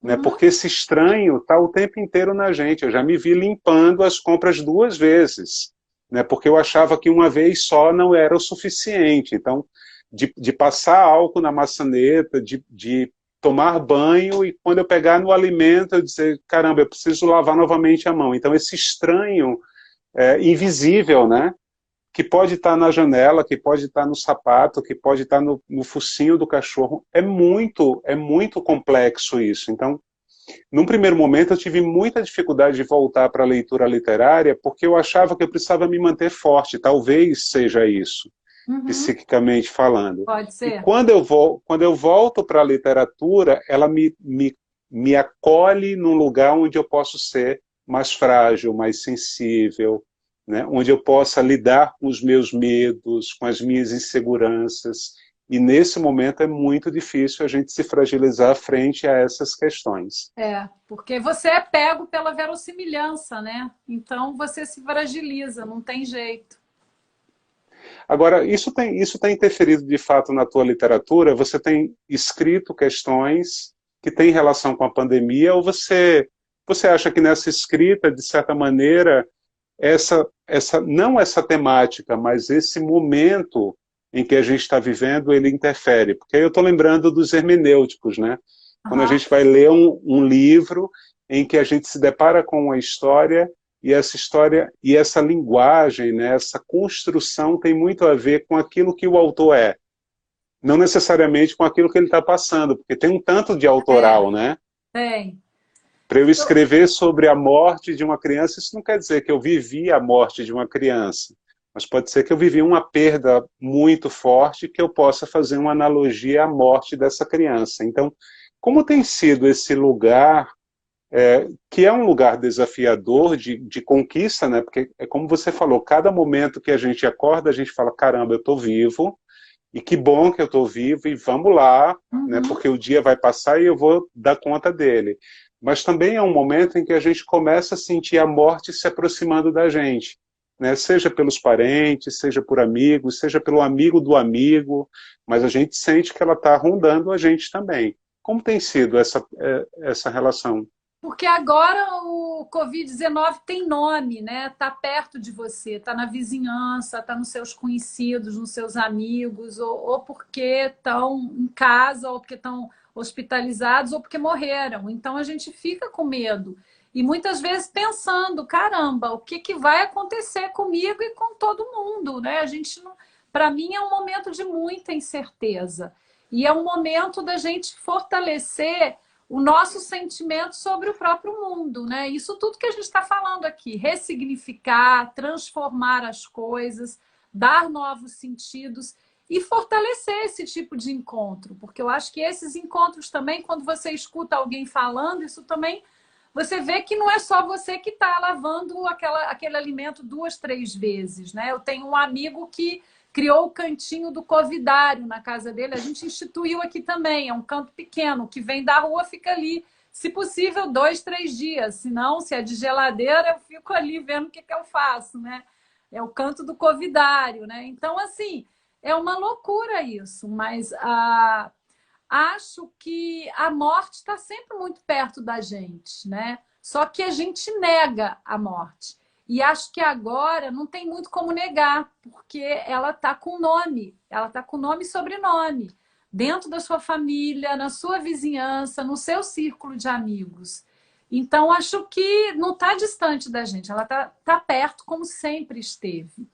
né? Porque esse estranho está o tempo inteiro na gente. Eu já me vi limpando as compras 2 vezes, né? Porque eu achava que uma vez só não era o suficiente. Então, de passar álcool na maçaneta, de tomar banho e quando eu pegar no alimento eu dizer, caramba, eu preciso lavar novamente a mão. Então, esse estranho invisível, né? Que pode estar na janela, que pode estar no sapato, que pode estar no focinho do cachorro. É muito complexo isso. Então, num primeiro momento, eu tive muita dificuldade de voltar para a leitura literária, porque eu achava que eu precisava me manter forte. Talvez seja isso, psiquicamente falando. Pode E ser. quando eu volto para a literatura, ela me acolhe num lugar onde eu posso ser mais frágil, mais sensível, né? Onde eu possa lidar com os meus medos, com as minhas inseguranças. E nesse momento é muito difícil a gente se fragilizar frente a essas questões. Porque você é pego pela verossimilhança, né? Então você se fragiliza, não tem jeito. Agora, isso tem interferido de fato na tua literatura? Você tem escrito questões que têm relação com a pandemia ou você acha que nessa escrita, de certa maneira, não essa temática, mas esse momento em que a gente está vivendo, ele interfere? Porque aí eu estou lembrando dos hermenêuticos, né? Quando a gente vai ler um livro em que a gente se depara com uma história e essa linguagem, né, essa construção tem muito a ver com aquilo que o autor é, não necessariamente com aquilo que ele está passando, porque tem um tanto de autoral, né? Tem. Para eu escrever sobre a morte de uma criança, isso não quer dizer que eu vivi a morte de uma criança, mas pode ser que eu vivi uma perda muito forte que eu possa fazer uma analogia à morte dessa criança. Então, como tem sido esse lugar, que é um lugar desafiador de conquista, né? Porque é como você falou, cada momento que a gente acorda, a gente fala, caramba, eu estou vivo, e que bom que eu estou vivo, e vamos lá, né? Porque o dia vai passar e eu vou dar conta dele. Mas também é um momento em que a gente começa a sentir a morte se aproximando da gente, né? Seja pelos parentes, seja por amigos, seja pelo amigo do amigo, mas a gente sente que ela está rondando a gente também. Como tem sido essa relação? Porque agora o Covid-19 tem nome, né? Está perto de você, está na vizinhança, está nos seus conhecidos, nos seus amigos, ou porque estão em casa, ou porque estão hospitalizados, ou porque morreram. Então a gente fica com medo. E muitas vezes pensando, caramba, o que, que vai acontecer comigo e com todo mundo, né? A gente não... Para mim é um momento de muita incerteza. E é um momento da gente fortalecer o nosso sentimento sobre o próprio mundo, né? Isso tudo que a gente está falando aqui, ressignificar, transformar as coisas, dar novos sentidos e fortalecer esse tipo de encontro, porque eu acho que esses encontros também, quando você escuta alguém falando, isso também você vê que não é só você que está lavando aquele alimento 2, 3 vezes, né? Eu tenho um amigo que criou o cantinho do covidário na casa dele. A gente instituiu aqui também. É um canto pequeno. Que vem da rua fica ali. Se possível, 2, 3 dias. Se não, se é de geladeira, eu fico ali vendo o que, que eu faço, né? É o canto do covidário, né? Então, assim, é uma loucura isso. Mas acho que a morte está sempre muito perto da gente, né? Só que a gente nega a morte. E acho que agora não tem muito como negar, porque ela está com nome, ela está com nome e sobrenome. dentro da sua família, na sua vizinhança, no seu círculo de amigos. Então, acho que não está distante da gente, ela tá perto, como sempre esteve.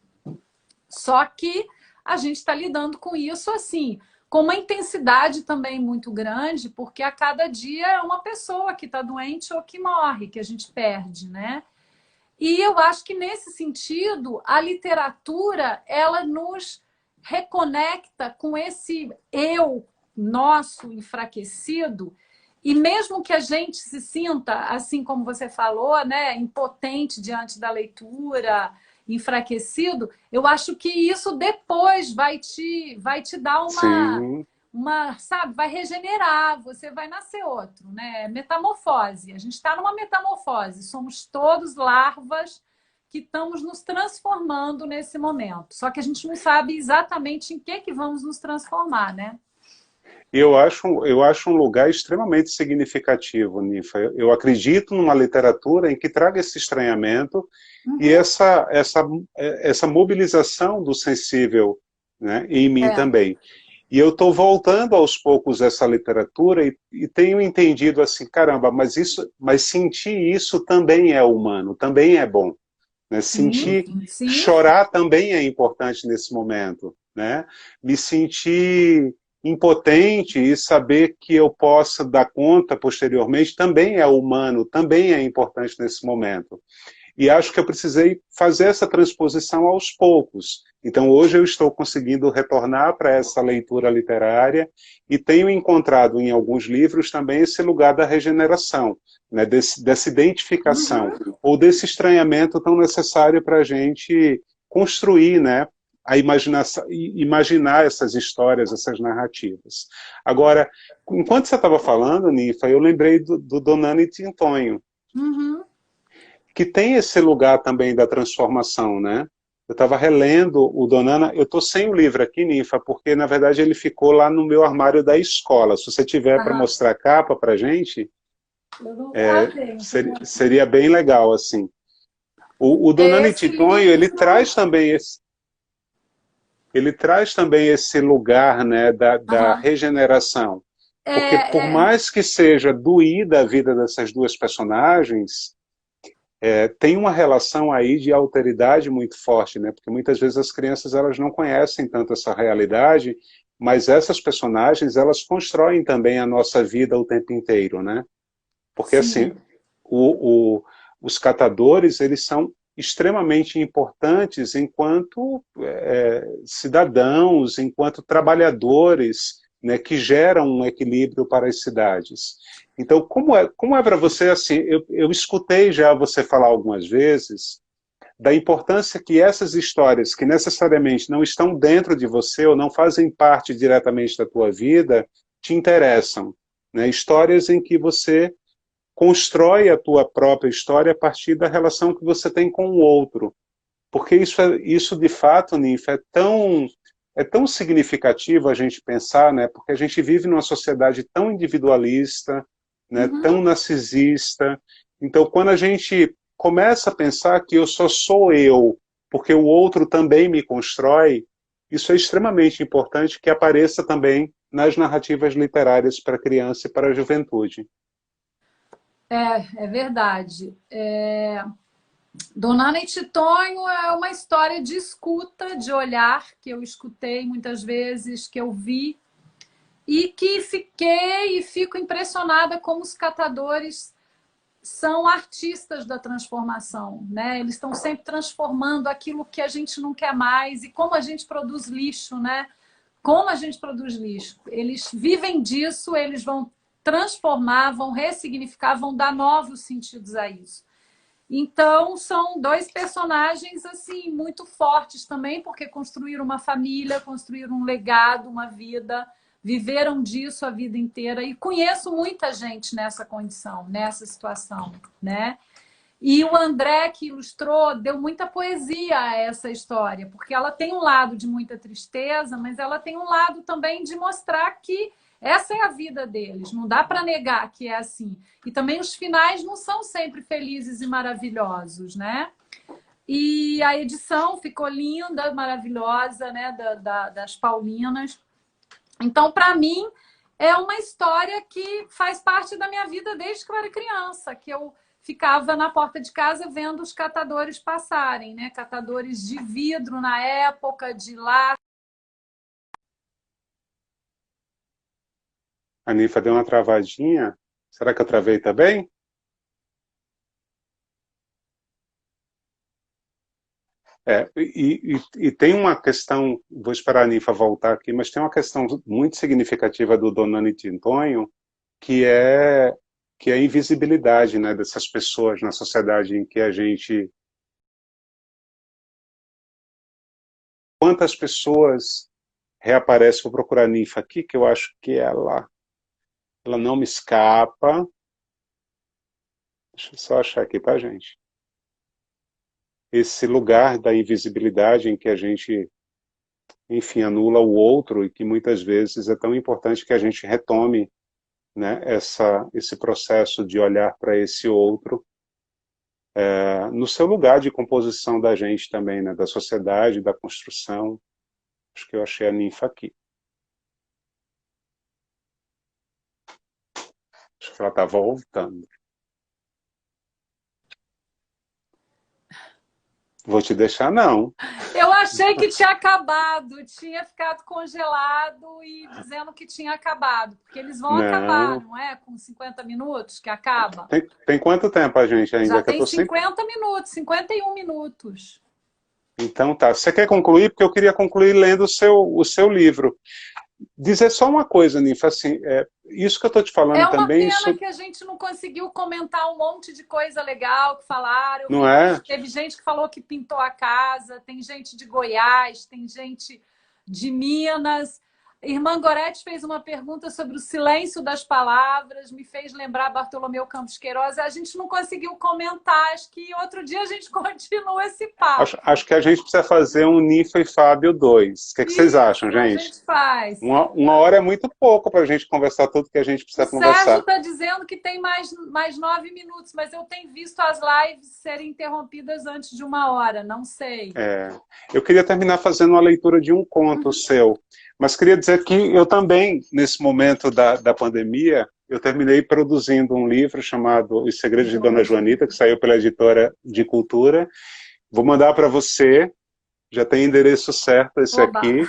Só que a gente está lidando com isso assim, com uma intensidade também muito grande, porque a cada dia é uma pessoa que está doente ou que morre, que a gente perde, né? E eu acho que nesse sentido, a literatura, ela nos reconecta com esse eu nosso enfraquecido, e mesmo que a gente se sinta, assim como você falou, né, impotente diante da leitura, enfraquecido, eu acho que isso depois vai te dar Sim. sabe, vai regenerar, você vai nascer outro, né? Metamorfose. A gente está numa metamorfose. Somos todos larvas que estamos nos transformando nesse momento. Só que a gente não sabe exatamente em que vamos nos transformar, né? E eu acho um lugar extremamente significativo, Nifa. Eu acredito numa literatura em que traga esse estranhamento e Uhum. essa mobilização do sensível, né, em mim É. também. E eu estou voltando aos poucos essa literatura e tenho entendido assim, caramba, mas sentir isso também é humano, também é bom, né? Sim, Sentir, sim. chorar também é importante nesse momento, né? Me sentir impotente e saber que eu possa dar conta posteriormente também é humano, também é importante nesse momento. E acho que eu precisei fazer essa transposição aos poucos. Então, hoje eu estou conseguindo retornar para essa leitura literária e tenho encontrado em alguns livros também esse lugar da regeneração, né, dessa identificação, Uhum. ou desse estranhamento tão necessário para a gente construir, né, a imaginação, imaginar essas histórias, essas narrativas. Agora, enquanto você estava falando, Nifa, eu lembrei do Donani Tintonho, Uhum. que tem esse lugar também da transformação, né? Eu estava relendo o Donana, eu estou sem o livro aqui, Ninfa, porque na verdade ele ficou lá no meu armário da escola. Se você tiver para Aham. mostrar a capa para gente, Eu não... Ah, tem. seria bem legal assim. O Donani Esse Titonho, livro. ele traz também esse lugar, né, da Aham. regeneração, porque por É, é. mais que seja doída a vida dessas duas personagens, tem uma relação aí de alteridade muito forte, né? Porque muitas vezes as crianças elas não conhecem tanto essa realidade, mas essas personagens elas constroem também a nossa vida o tempo inteiro, né? Porque assim, Sim. o, o, os catadores eles são extremamente importantes enquanto cidadãos, enquanto trabalhadores, né, que geram um equilíbrio para as cidades. Então, como é para você assim? Eu escutei já você falar algumas vezes da importância que essas histórias, que necessariamente não estão dentro de você ou não fazem parte diretamente da tua vida, te interessam, né? Histórias em que você constrói a tua própria história a partir da relação que você tem com o outro. Porque isso de fato, Ninfa, é tão significativo a gente pensar, né? Porque a gente vive numa sociedade tão individualista, né? Uhum. Tão narcisista. Então, quando a gente começa a pensar que eu só sou eu, porque o outro também me constrói, isso é extremamente importante que apareça também nas narrativas literárias para a criança e para a juventude. É verdade. Dona Ana e Titonho é uma história de escuta, de olhar, que eu escutei muitas vezes, que eu vi, e que fiquei e fico impressionada como os catadores são artistas da transformação, né? Eles estão sempre transformando aquilo que a gente não quer mais e como a gente produz lixo, né? Como a gente produz lixo. Eles vivem disso, eles vão transformar, vão ressignificar, vão dar novos sentidos a isso. Então, são dois personagens assim muito fortes também, porque construíram uma família, construíram um legado, uma vida, viveram disso a vida inteira. E conheço muita gente nessa condição, nessa situação, né? E o André, que ilustrou, deu muita poesia a essa história, porque ela tem um lado de muita tristeza, mas ela tem um lado também de mostrar que essa é a vida deles, não dá para negar que é assim. E também os finais não são sempre felizes e maravilhosos, né? E a edição ficou linda, maravilhosa, né? Das Paulinas. Então, para mim, é uma história que faz parte da minha vida desde que eu era criança, que eu ficava na porta de casa vendo os catadores passarem, né? Catadores de vidro na época, de lá. A Nifa deu uma travadinha. Será que eu travei também? E tem uma questão, vou esperar a Nifa voltar aqui, mas tem uma questão muito significativa do Donani Tintonho, que é, que é a invisibilidade, né, dessas pessoas na sociedade em que a gente... Quantas pessoas reaparecem, vou procurar a Nifa aqui, que eu acho que ela não me escapa. Deixa eu só achar aqui, tá, gente? Esse lugar da invisibilidade em que a gente, enfim, anula o outro e que muitas vezes é tão importante que a gente retome, né, esse processo de olhar para esse outro no seu lugar de composição da gente também, né, da sociedade, da construção. Acho que eu achei a Ninfa aqui. Acho que ela está voltando. Vou te deixar, não. Eu achei que tinha acabado, tinha ficado congelado e dizendo que tinha acabado, porque eles vão acabar, não é? Com 50 minutos que acaba. Tem quanto tempo a gente ainda? Já tem 50 minutos, 51 minutos. Então tá. Você quer concluir? Porque eu queria concluir lendo o seu livro. Dizer só uma coisa, Ninfa, assim, isso que eu estou te falando também... É uma pena que a gente não conseguiu comentar um monte de coisa legal que falaram. Não é? Teve gente que falou que pintou a casa, tem gente de Goiás, tem gente de Minas. Irmã Gorete fez uma pergunta sobre o silêncio das palavras, me fez lembrar Bartolomeu Campos Queiroz. A gente não conseguiu comentar, acho que outro dia a gente continua esse papo. Acho que a gente precisa fazer um Ninfa e Fábio 2. O que vocês acham, gente? A gente faz. Uma hora é muito pouco para a gente conversar tudo que a gente precisa conversar. O Sérgio está dizendo que tem mais 9 minutos, mas eu tenho visto as lives serem interrompidas antes de 1 hora, não sei. Eu queria terminar fazendo uma leitura de um conto seu. Mas queria dizer que eu também, nesse momento da pandemia, eu terminei produzindo um livro chamado Os Segredos de Dona Joanita, que saiu pela editora de Cultura. Vou mandar para você, já tem endereço certo esse aqui.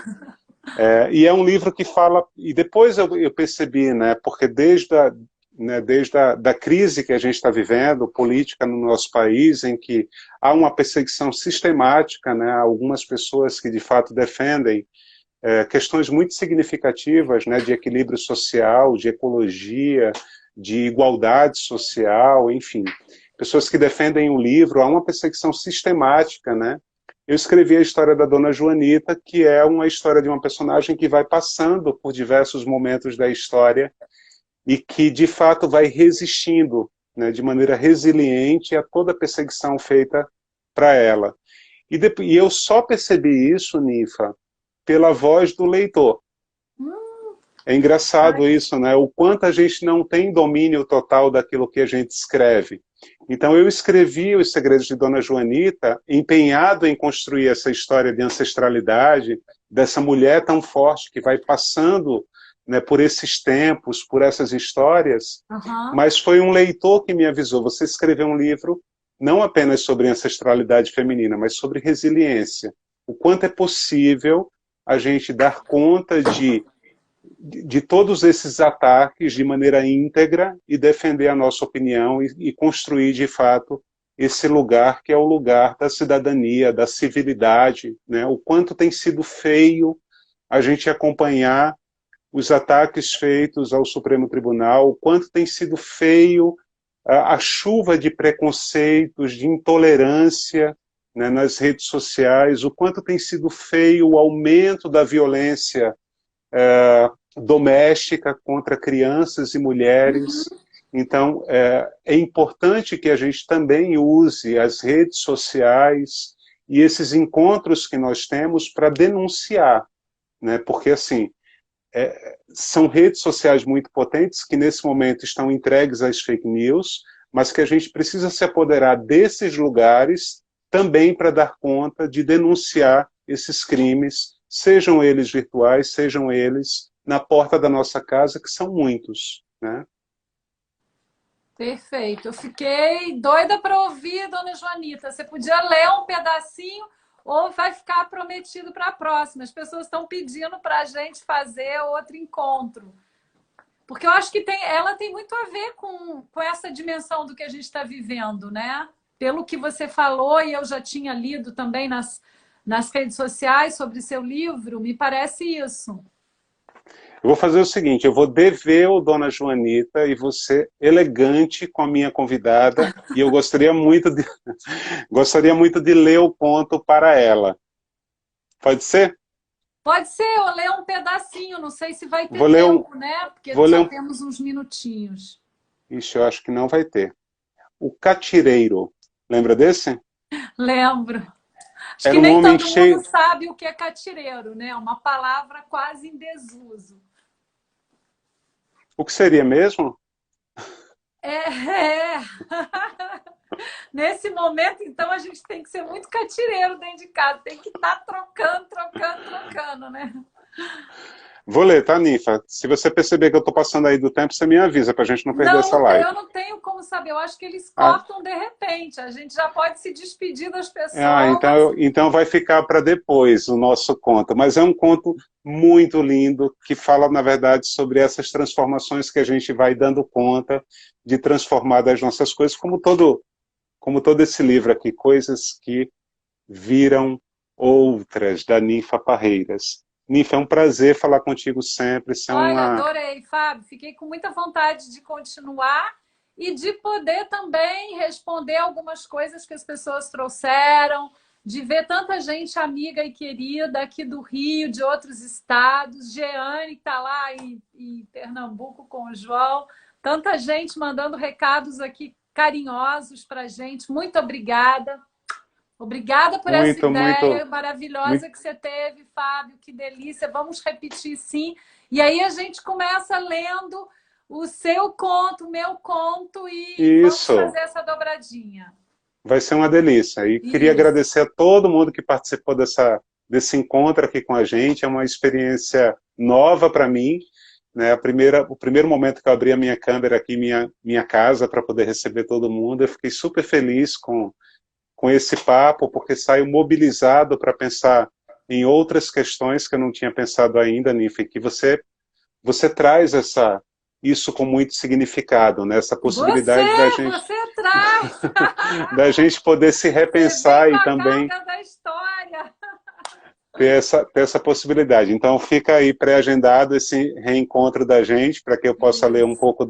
E é um livro que fala... E depois eu percebi, né, porque desde a crise que a gente está vivendo, política no nosso país, em que há uma perseguição sistemática, né, algumas pessoas que de fato defendem questões muito significativas, né, de equilíbrio social, de ecologia, de igualdade social, enfim. Pessoas que defendem o livro, há uma perseguição sistemática, né? Eu escrevi a história da Dona Joanita, que é uma história de uma personagem que vai passando por diversos momentos da história e que, de fato, vai resistindo, né, de maneira resiliente a toda a perseguição feita para ela. E eu só percebi isso, Ninfa, pela voz do leitor. É engraçado isso, né? O quanto a gente não tem domínio total daquilo que a gente escreve. Então eu escrevi Os Segredos de Dona Joanita, empenhado em construir essa história de ancestralidade, dessa mulher tão forte que vai passando, né, por esses tempos, por essas histórias, mas foi um leitor que me avisou, você escreveu um livro não apenas sobre ancestralidade feminina, mas sobre resiliência. O quanto é possível a gente dar conta de todos esses ataques de maneira íntegra e defender a nossa opinião e construir, de fato, esse lugar que é o lugar da cidadania, da civilidade, né? O quanto tem sido feio a gente acompanhar os ataques feitos ao Supremo Tribunal, o quanto tem sido feio a chuva de preconceitos, de intolerância, né, nas redes sociais, o quanto tem sido feio o aumento da violência doméstica contra crianças e mulheres. Então, é importante que a gente também use as redes sociais e esses encontros que nós temos para denunciar, né? Porque, assim, são redes sociais muito potentes que, nesse momento, estão entregues às fake news, mas que a gente precisa se apoderar desses lugares também para dar conta de denunciar esses crimes, sejam eles virtuais, sejam eles na porta da nossa casa, que são muitos, né? Perfeito. Eu fiquei doida para ouvir, dona Joanita. Você podia ler um pedacinho ou vai ficar prometido para a próxima? As pessoas estão pedindo para a gente fazer outro encontro. Porque eu acho que ela tem muito a ver com essa dimensão do que a gente está vivendo, né? Pelo que você falou, e eu já tinha lido também nas redes sociais sobre seu livro, me parece isso. Eu vou fazer o seguinte, eu vou dever o Dona Joanita e vou ser elegante com a minha convidada, e eu gostaria muito de ler o conto para ela. Pode ser? Pode ser, eu ler um pedacinho, não sei se vai ter Vou ler tempo, né? Porque vou ler só um... temos uns minutinhos. Ixi, eu acho que não vai ter. O Catireiro. Lembra desse? Lembro. Acho que Era um nem homem todo mundo cheio... sabe o que é catireiro, né? Uma palavra quase em desuso. O que seria mesmo? É. Nesse momento, então, a gente tem que ser muito catireiro dentro de casa. Tem que estar trocando, né? Vou ler, tá, Ninfa? Se você perceber que eu estou passando aí do tempo, você me avisa para a gente não perder essa live. Eu não tenho como saber. Eu acho que eles Ah, cortam de repente. A gente já pode se despedir das pessoas. então vai ficar para depois o nosso conto. Mas é um conto muito lindo que fala, na verdade, sobre essas transformações que a gente vai dando conta de transformar das nossas coisas, como todo esse livro aqui, Coisas que Viram Outras, da Ninfa Parreiras. Ninfa, é um prazer falar contigo sempre. Olha, adorei, Fábio. Fiquei com muita vontade de continuar e de poder também responder algumas coisas que as pessoas trouxeram, de ver tanta gente amiga e querida aqui do Rio, de outros estados. Jeane, que está lá em Pernambuco com o João. Tanta gente mandando recados aqui carinhosos para a gente. Muito obrigada. Obrigada por essa ideia maravilhosa que você teve, Fábio. Que delícia. Vamos repetir, sim. E aí a gente começa lendo o seu conto, o meu conto e vamos fazer essa dobradinha. Vai ser uma delícia. E queria agradecer a todo mundo que participou desse encontro aqui com a gente. É uma experiência nova para mim. Né? O primeiro momento que eu abri a minha câmera aqui em minha casa para poder receber todo mundo, eu fiquei super feliz com esse papo, porque saio mobilizado para pensar em outras questões que eu não tinha pensado ainda, Nifa, que você traz isso com muito significado, né? Essa possibilidade você traz! da gente poder se repensar e também da história. ter essa possibilidade. Então fica aí pré-agendado esse reencontro da gente, para que eu possa ler um pouco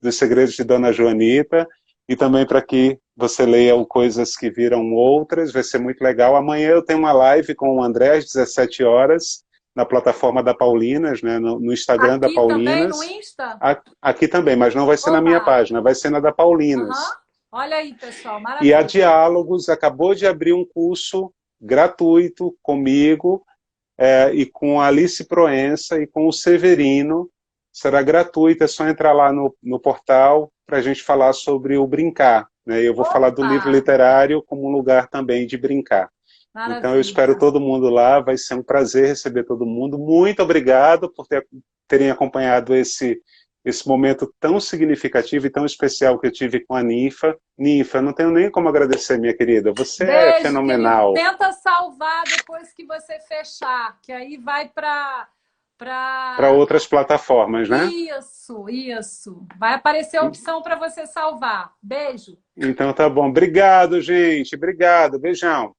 dos segredos de Dona Joanita, e também para que você leia Coisas que Viram Outras, vai ser muito legal. Amanhã eu tenho uma live com o André às 17 horas, na plataforma da Paulinas, né, no Instagram da Paulinas. Aqui também, no Insta? Aqui também, mas não vai ser na minha página, vai ser na da Paulinas. Olha aí, pessoal, maravilha. E a Diálogos acabou de abrir um curso gratuito comigo, e com a Alice Proença e com o Severino. Será gratuito, é só entrar lá no portal para a gente falar sobre o brincar. Né? Eu vou falar do livro literário como um lugar também de brincar. Maravilha. Então eu espero todo mundo lá, vai ser um prazer receber todo mundo. Muito obrigado por terem acompanhado esse momento tão significativo e tão especial que eu tive com a Ninfa. Ninfa, eu não tenho nem como agradecer, minha querida. Você é fenomenal. Tenta salvar depois que você fechar, que aí vai para outras plataformas, né? Isso. Vai aparecer a opção para você salvar. Beijo. Então tá bom. Obrigado, gente. Obrigado. Beijão.